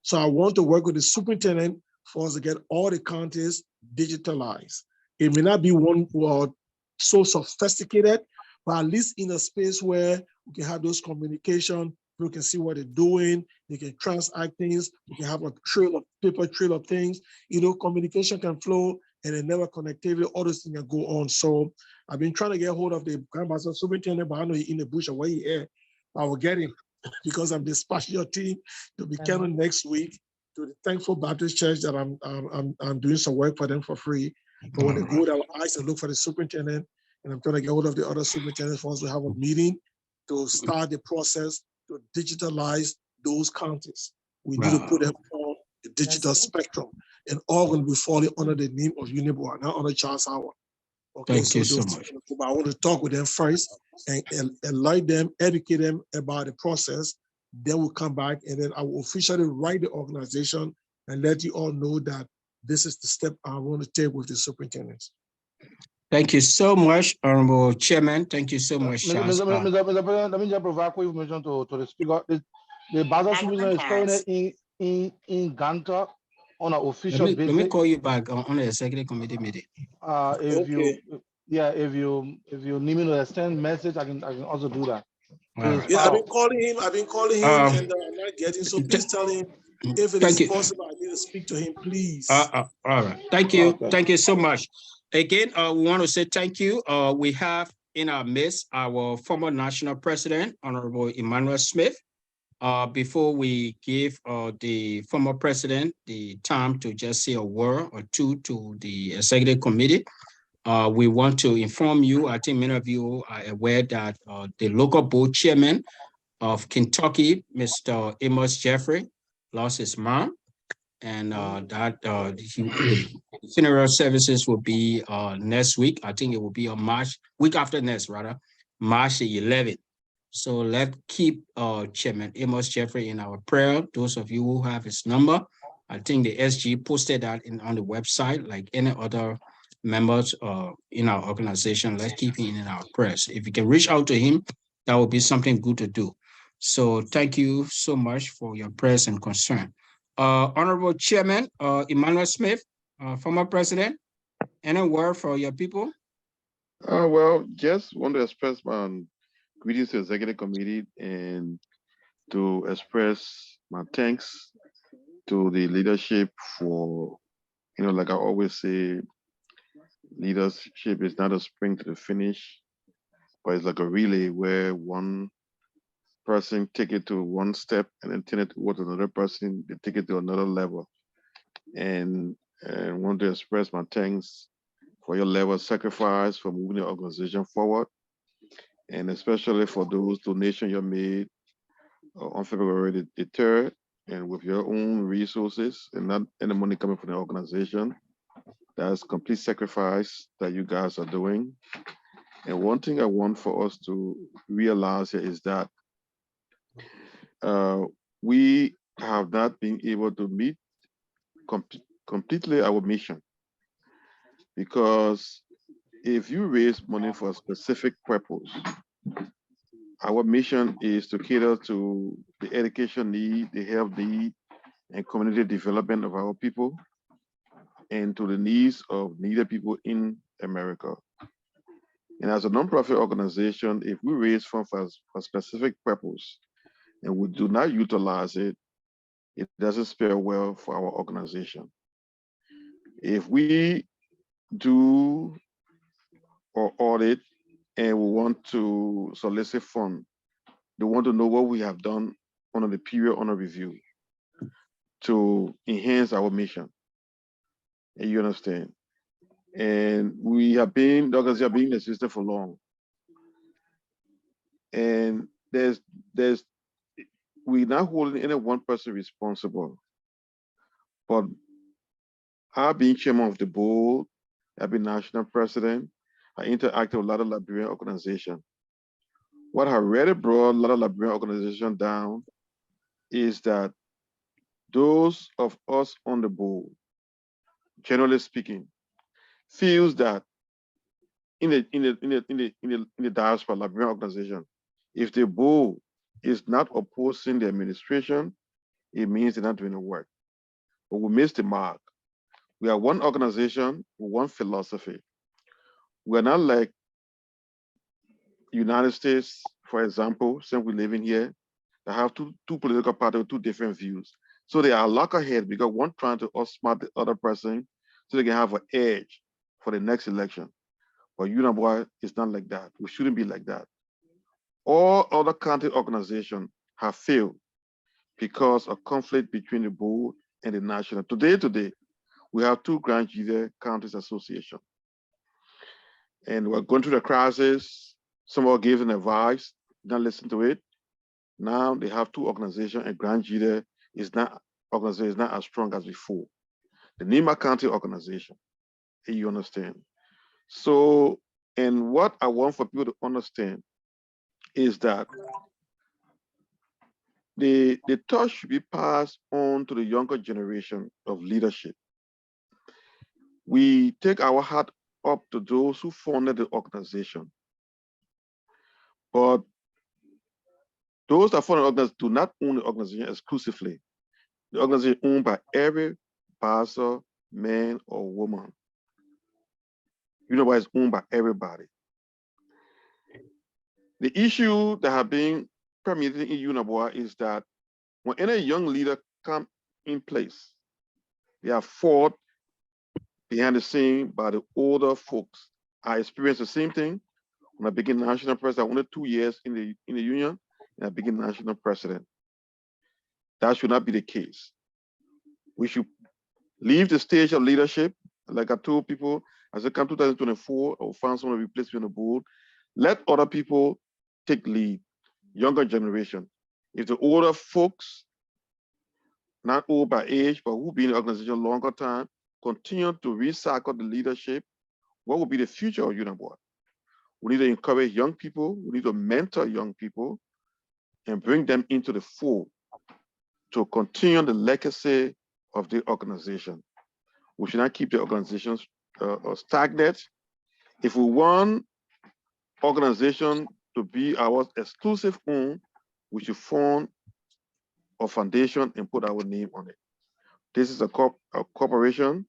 So I want to work with the superintendent for us to get all the counties digitalized. It may not be one so sophisticated, but at least in a space where we can have those communication, we can see what they're doing, they can transact things, we can have a paper trail of things, communication can flow and then network connectivity, all those things can go on. So I've been trying to get hold of the Grand Bassa superintendent, but I know he's in the bush away here. I will get him because I'm dispatching your team to be coming next week to the Thankful Baptist Church that I'm doing some work for them for free. But when they go to our eyes and look for the superintendent, and I'm trying to get hold of the other superintendents for us to have a meeting to start the process to digitalize those counties. We need to put them on the digital spectrum, and all going to be falling under the name of Unibois, not under Charles Howard. Okay, Thank you so much. I want to talk with them first and enlighten them, educate them about the process. Then we'll come back and then I will officially write the organization and let you all know that this is the step I want to take with the superintendent. Thank you so much, Honorable Chairman. Thank you so much, Charles. Mr. President, let me just provide quick information to the speaker. The Basel Superintendent is currently in Ganta on an official visit. Let me call you back on the executive committee meeting. If you need me to extend message, I can also do that. Right. Yeah, I've been calling him, and I'm not getting, so please tell him if it is possible, I need to speak to him, please. All right. Thank you. Okay. Thank you so much. Again, we want to say thank you. We have in our midst our former national president, Honorable Emmanuel Smith. Before we give the former president the time to just say a word or two to the executive committee, we want to inform you, I think many of you are aware that the local board chairman of Kentucky, Mr. Amos Jeffrey, lost his mom, and the funeral services will be next week. I think it will be on week after next, rather, March 11th. So let's keep Chairman Amos Jeffrey in our prayer. Those of you who have his number, I think the SG posted that on the website, like any other members in our organization. Let's keep him in our prayers. If you can reach out to him, that would be something good to do. So thank you so much for your prayers and concern. Honorable Chairman Emmanuel Smith, former president, any word for your people? Well, just want to express my greetings to the executive committee and to express my thanks to the leadership for, like I always say, leadership is not a sprint to the finish, but it's like a relay where one person take it to one step and then turn it towards another person, they take it to another level. And I want to express my thanks for your level of sacrifice for moving the organization forward, and especially for those donations you made on February the 3rd, and with your own resources and not any money coming from the organization. That's complete sacrifice that you guys are doing. And one thing I want for us to realize here is that we have not been able to meet completely our mission, because if you raise money for a specific purpose, our mission is to cater to the education need, the health need, and community development of our people, and to the needs of needed people in America. And as a nonprofit organization, if we raise funds for a specific purpose and we do not utilize it, it doesn't spell well for our organization. If we do or audit and we want to solicit funds, they want to know what we have done under the period under review to enhance our mission. And you understand? And we have been, the organization have been in the system for long. And we're not holding any one person responsible. But I've been chairman of the board, I've been national president, I interacted with a lot of Liberian organizations. What has really brought a lot of Liberian organizations down is that those of us on the board, generally speaking, feels that in the diaspora Liberian organization, if the board is not opposing the administration, it means they're not doing the work. But we missed the mark. We are one organization with one philosophy. We're not like United States, for example, since we live in here, that have two political parties with two different views. So they are lockerhead because one trying to outsmart the other person so they can have an edge for the next election. But you know what? It's not like that. We shouldn't be like that. All other county organizations have failed because of conflict between the board and the national. Today, we have two Grand Juda Counties Association. And we're going through the crisis. Someone gave them advice, not listen to it. Now they have two organizations, and Grand Juda is not as strong as before. The Nima County organization, you understand? So, and what I want for people to understand is that the torch should be passed on to the younger generation of leadership. we take our hat up to those who founded the organization. But those that founded the organization do not own the organization exclusively. The organization is owned by every pastor, man, or woman. Unibwa is owned by everybody. The issue that have been permeated in Unibwa is that when any young leader come in place, they are fought behind the scene by the older folks. I experienced the same thing when I became national president. I wanted 2 years in the union, and I became national president. That should not be the case. We should leave the stage of leadership. Like I told people, as I come 2024, I will find someone to replace me on the board. Let other people take lead, younger generation. If the older folks, not old by age, but who been in the organization longer time, continue to recycle the leadership, what will be the future of Unibwa? We need to encourage young people, we need to mentor young people and bring them into the fold to continue the legacy of the organization. We should not keep the organization stagnant. If we want organization to be our exclusive own, we should form a foundation and put our name on it. This is a corporation,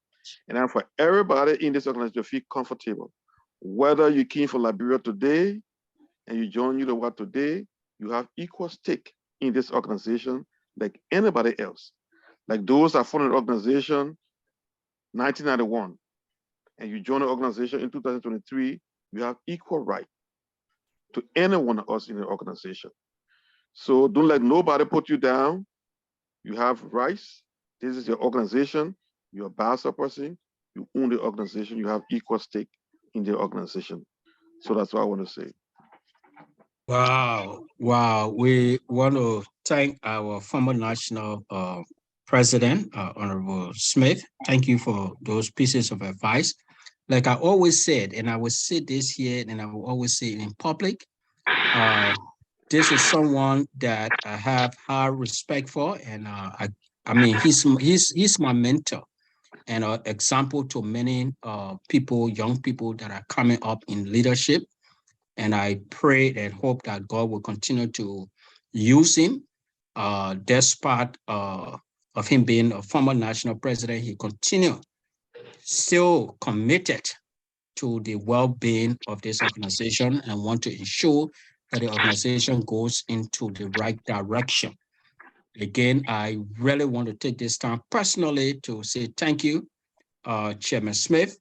and I'm for everybody in this organization to feel comfortable. Whether you came from Liberia today and you join Unibwa today, you have equal stake in this organization like anybody else. Like those that formed an organization 1991, and you join the organization in 2023, you have equal right to any one of us in the organization. So don't let nobody put you down. You have rights. This is your organization. You're a bachelor person. You own the organization. You have equal stake in the organization. So that's what I want to say. Wow. Wow. We want to thank our former national president, Honorable Smith. Thank you for those pieces of advice. Like I always said, and I will say this here, and I will always say it in public, this is someone that I have high respect for, and I mean, he's my mentor and an example to many people, young people that are coming up in leadership. And I pray and hope that God will continue to use him. Despite of him being a former national president, he continued still committed to the well-being of this organization and want to ensure that the organization goes into the right direction. Again, I really want to take this time personally to say thank you, Chairman Smith,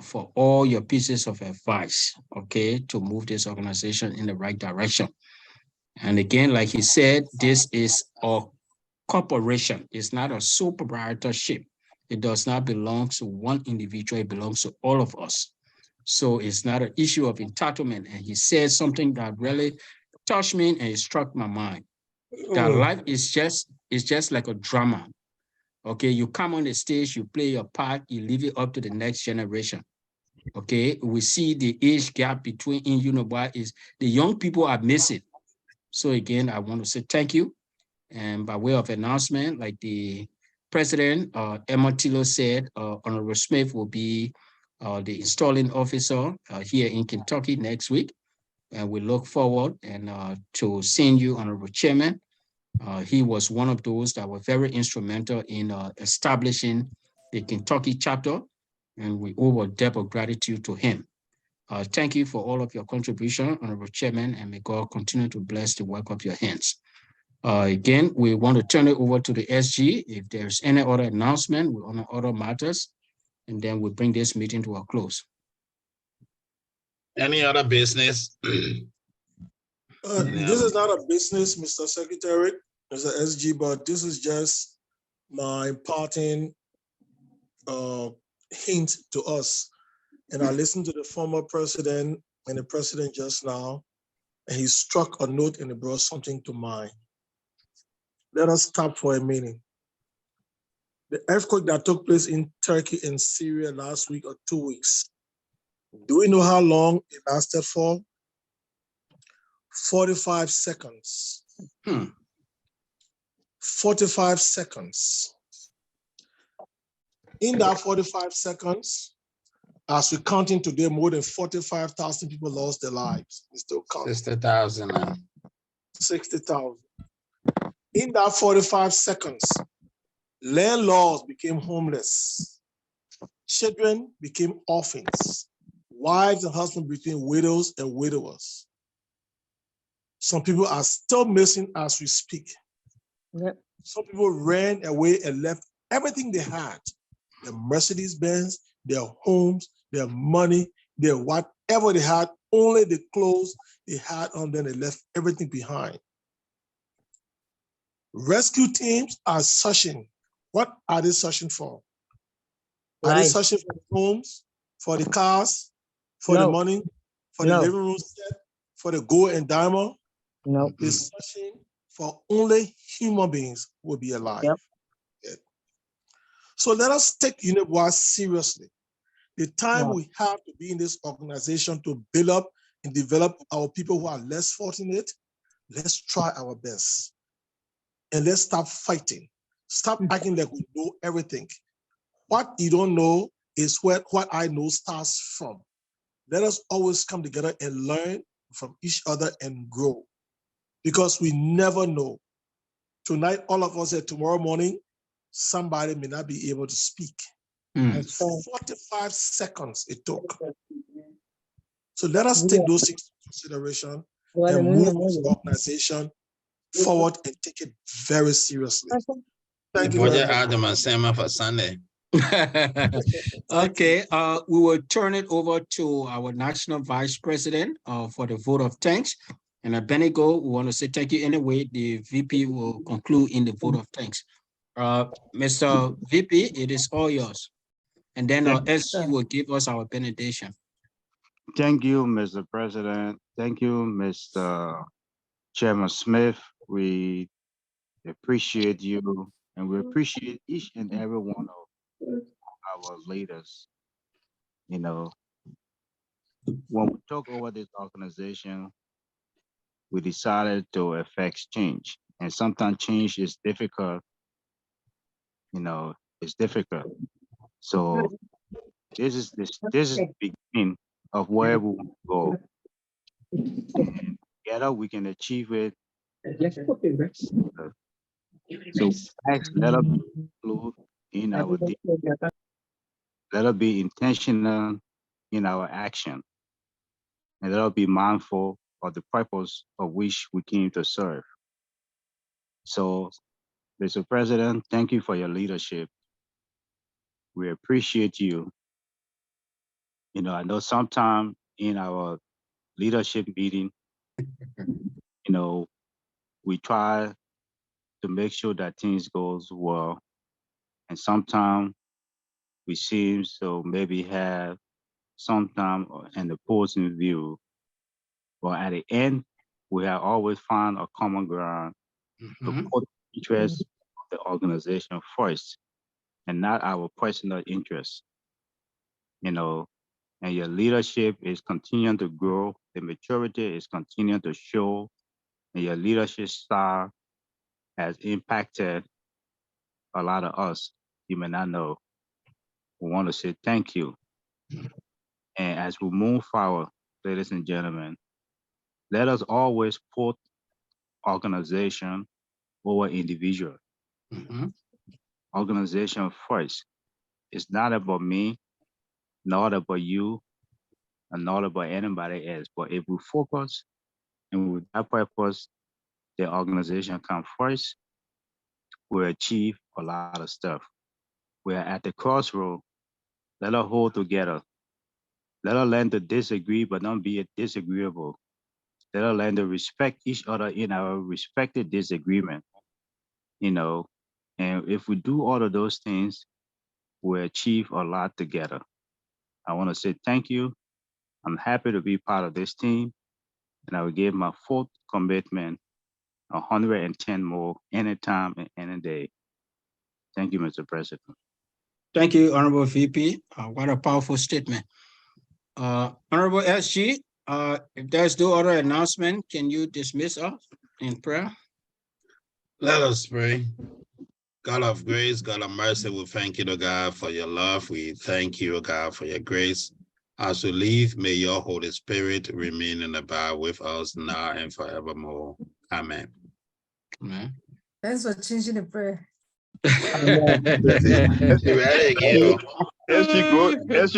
for all your pieces of advice, okay, to move this organization in the right direction. And again, like he said, this is a corporation. It's not a sole proprietorship. It does not belong to one individual. It belongs to all of us. So it's not an issue of entitlement. And he said something that really touched me and it struck my mind. That life is just like a drama. Okay, you come on the stage, you play your part, you leave it up to the next generation. Okay, we see the age gap between in Unibwa is the young people are missing. So again, I want to say thank you. And by way of announcement, like the president, Emma Tilo said, Honorable Smith will be the installing officer here in Kentucky next week. And we look forward to seeing you, Honorable Chairman. He was one of those that were very instrumental in establishing the Kentucky chapter, and we owe a debt of gratitude to him. Thank you for all of your contribution, Honorable Chairman, and may God continue to bless the work of your hands. Again, we want to turn it over to the SG. If there's any other announcement on other matters, and then we'll bring this meeting to a close. Any other business? This is not a business, Mr. Secretary, Mr. SG, but this is just my parting hint to us. And I listened to the former president and the president just now, and he struck a note and it brought something to mind. Let us stop for a minute. The earthquake that took place in Turkey and Syria last week or 2 weeks, do we know how long it lasted for? 45 seconds. 45 seconds. In that 45 seconds, as we're counting today, more than 45,000 people lost their lives. It's still counting. 60,000. 60,000. In that 45 seconds, landlords became homeless. Children became orphans. Wives and husbands became widows and widowers. Some people are still missing as we speak. Yep. Some people ran away and left everything they had, their Mercedes-Benz, their homes, their money, their whatever they had, only the clothes they had on them, they left everything behind. Rescue teams are searching. What are they searching for? Are they searching for the homes, for the cars, for the money, for the living room set, for the gold and diamond? No. They're searching for only human beings who will be alive. Yep. Yeah. So let us take UNIBWA seriously. The time we have to be in this organization to build up and develop our people who are less fortunate, let's try our best. And let's stop fighting. Stop acting like we know everything. What you don't know is what I know starts from. Let us always come together and learn from each other and grow. Because we never know. Tonight, all of us said tomorrow morning, somebody may not be able to speak. And 45 seconds it took. So let us take those things into consideration and move this organization forward and take it very seriously. Thank you very much. For Sunday. Okay, we will turn it over to our National Vice President for the vote of thanks. And Abednego, we want to say thank you anyway. The VP will conclude in the vote of thanks. Mr. VP, it is all yours. And then SG will give us our benediction. Thank you, Mr. President. Thank you, Mr. Chairman Smith. We appreciate you, and we appreciate each and every one of our leaders. You know, when we took over this organization, we decided to effect change. And sometimes change is difficult. You know, it's difficult. So this is the beginning of where we want to go. And together we can achieve it. So let us include in our deed. Let us be intentional in our action. And let us be mindful of the purpose of which we came to serve. So, Mr. President, thank you for your leadership. We appreciate you. You know, I know sometime in our leadership meeting, you know, we try to make sure that things goes well. And sometimes we seem to maybe have sometime an opposing view. But at the end, we have always found a common ground to put the interests of the organization first and not our personal interests. You know, and your leadership is continuing to grow. The maturity is continuing to show, and your leadership style has impacted a lot of us. You may not know. We want to say thank you. And as we move forward, ladies and gentlemen, let us always put organization over individual. Organization first. It's not about me, not about you, and not about anybody else. But if we focus and with that purpose, the organization come first, we'll achieve a lot of stuff. We're at the crossroad. Let us hold together. Let us learn to disagree, but not be disagreeable. Let us learn to respect each other in our respected disagreement. You know, and if we do all of those things, we'll achieve a lot together. I want to say thank you. I'm happy to be part of this team, and I will give my full commitment 110 more anytime and any day. Thank you, Mr. President. Thank you, Honorable VP. What a powerful statement. Honorable SG, if there's no other announcement, can you dismiss us in prayer? Let us pray. God of grace, God of mercy, we thank you, God, for your love. We thank you, God, for your grace. As we leave, may your Holy Spirit remain and abide with us now and forevermore. Amen. Amen. Thanks for changing the prayer. You ready again? As she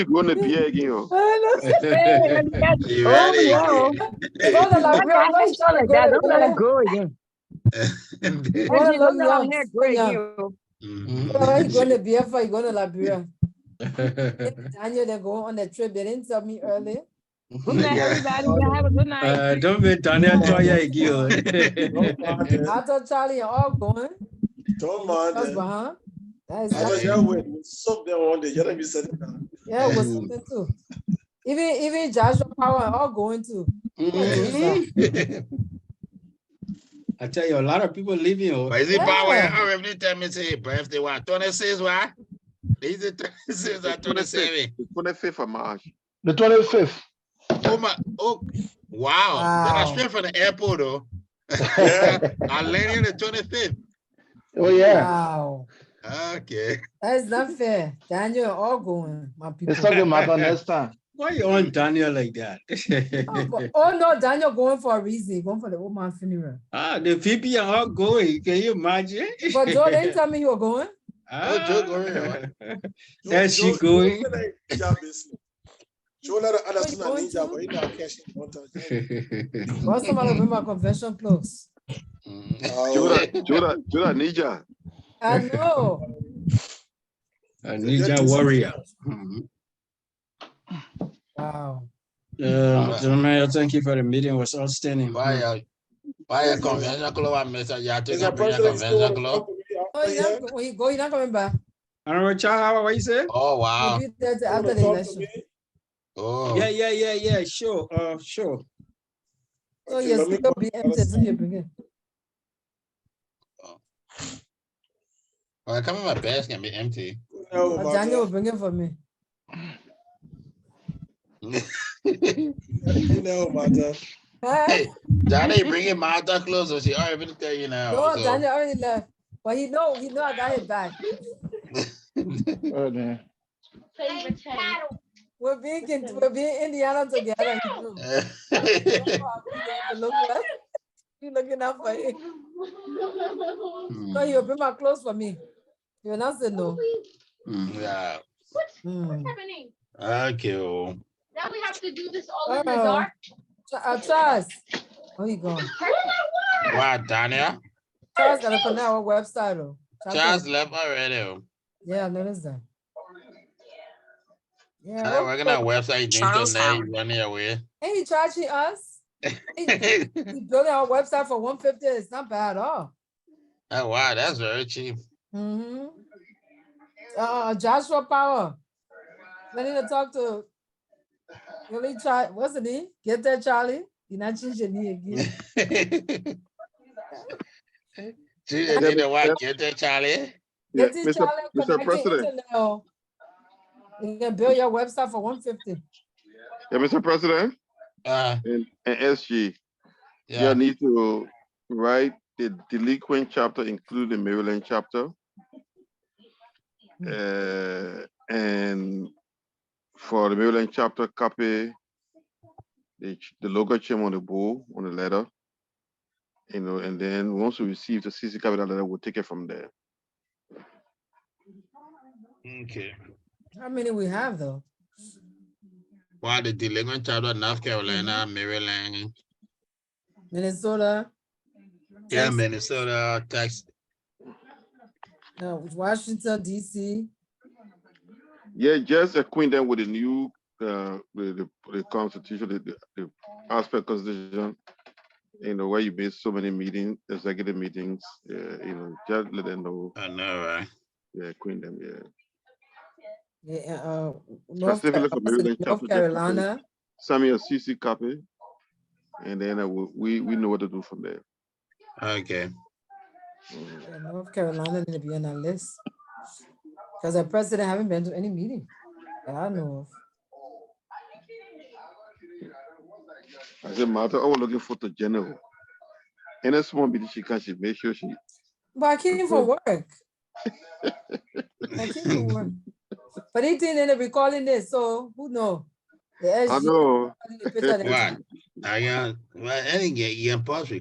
go in the beer again. You ready again? Don't let it go again. Don't let our hair grow again. Where you going to be for? You going to Liberia? Daniel, they go on the trip. They didn't tell me early. Good night, everybody. Y'all have a good night. Don't be Daniel again. I thought Charlie and all going. Don't mind them. That is I was not with soak them one day. You don't be sitting down. yeah, it was something too. Even Joshua Power and all going too. I tell you, a lot of people leaving. But is it Power? I already tell me say birthday what? 26 what? Is it 26 or 27? The 25th of March. The 25th. Oh my! Oh, wow! Then I straight from the airport though. I landed the 25th. Oh yeah. Wow. Okay. That is not fair. Daniel all going, my people. It's talking about next time. Why you on Daniel like that? Oh no, Daniel going for a reason. Going for the old man funeral. The VP are all going. Can you imagine? But Joe didn't tell me you were going. Oh, Joe going. Is she going? Joe let her understand a ninja, but he not catching one time. What's somebody with my convention clothes? Joe ninja. I know. A ninja warrior. Wow. Gentlemen, thank you for the meeting. It was outstanding. Why a convention club? Mr. Yatin bring a convention club. Oh, you're not coming back. I don't know, Charles, what you say? Oh, wow. We'll be there after the election. Oh. Yeah. Sure. Sure. So yes, still be empty until you bring it. Well, come in my bag can be empty. Daniel will bring it for me. Hey, Johnny, bring in Martha closer. She already tell you now. No, So. Daniel already left. But he know I got it back. Oh man. We're being Indiana together. You looking out for it. No, you'll bring my clothes for me. You're not saying no. Yeah. What's happening? Okay. Now we have to do this all in the dark. Charles. Oh, you going? What, Daniel? Charles gotta connect our website. Though. Charles left already. Yeah, I noticed that. Yeah. I'm working on a website. Charles running away. Ain't he charging us? He building our website for $150. It's not bad at all. Oh wow, that's very cheap. Joshua Power. I need to talk to really try. What's the name? Get there, Charlie. You're not changing your knee again. You know what? Get there, Charlie. Yeah, Get this, Charlie. Mr. President. You can build your website for $150. Yeah, Mr. President. And SG. Yeah. You need to write the delinquent chapter, include the Maryland chapter. And for the Maryland chapter, copy the logo chain on the bowl, on the letter. You know, and then once we receive the CC copy of that letter, we'll take it from there. Okay. How many we have though? Well, the delinquent chapter, North Carolina, Maryland, Minnesota. yeah, Texas. Minnesota, Texas. Washington, D.C. Yeah, just acquaint them with the new the constitution, the aspect constitution. You know, where you made so many meetings, executive meetings. You know, just let them know. I know, right? Yeah, acquaint them. Yeah. Yeah, North Carolina. Send me a CC copy, and then we know what to do from there. Okay. Yeah, North Carolina need to be on that list because the president haven't been to any meeting that I know of. I said, Martha, I was looking for the general. And a small meeting she make sure she. But I came for work. Continue on. But he didn't end up recalling this, so who knows? I know. What? I got, well, any, you can pause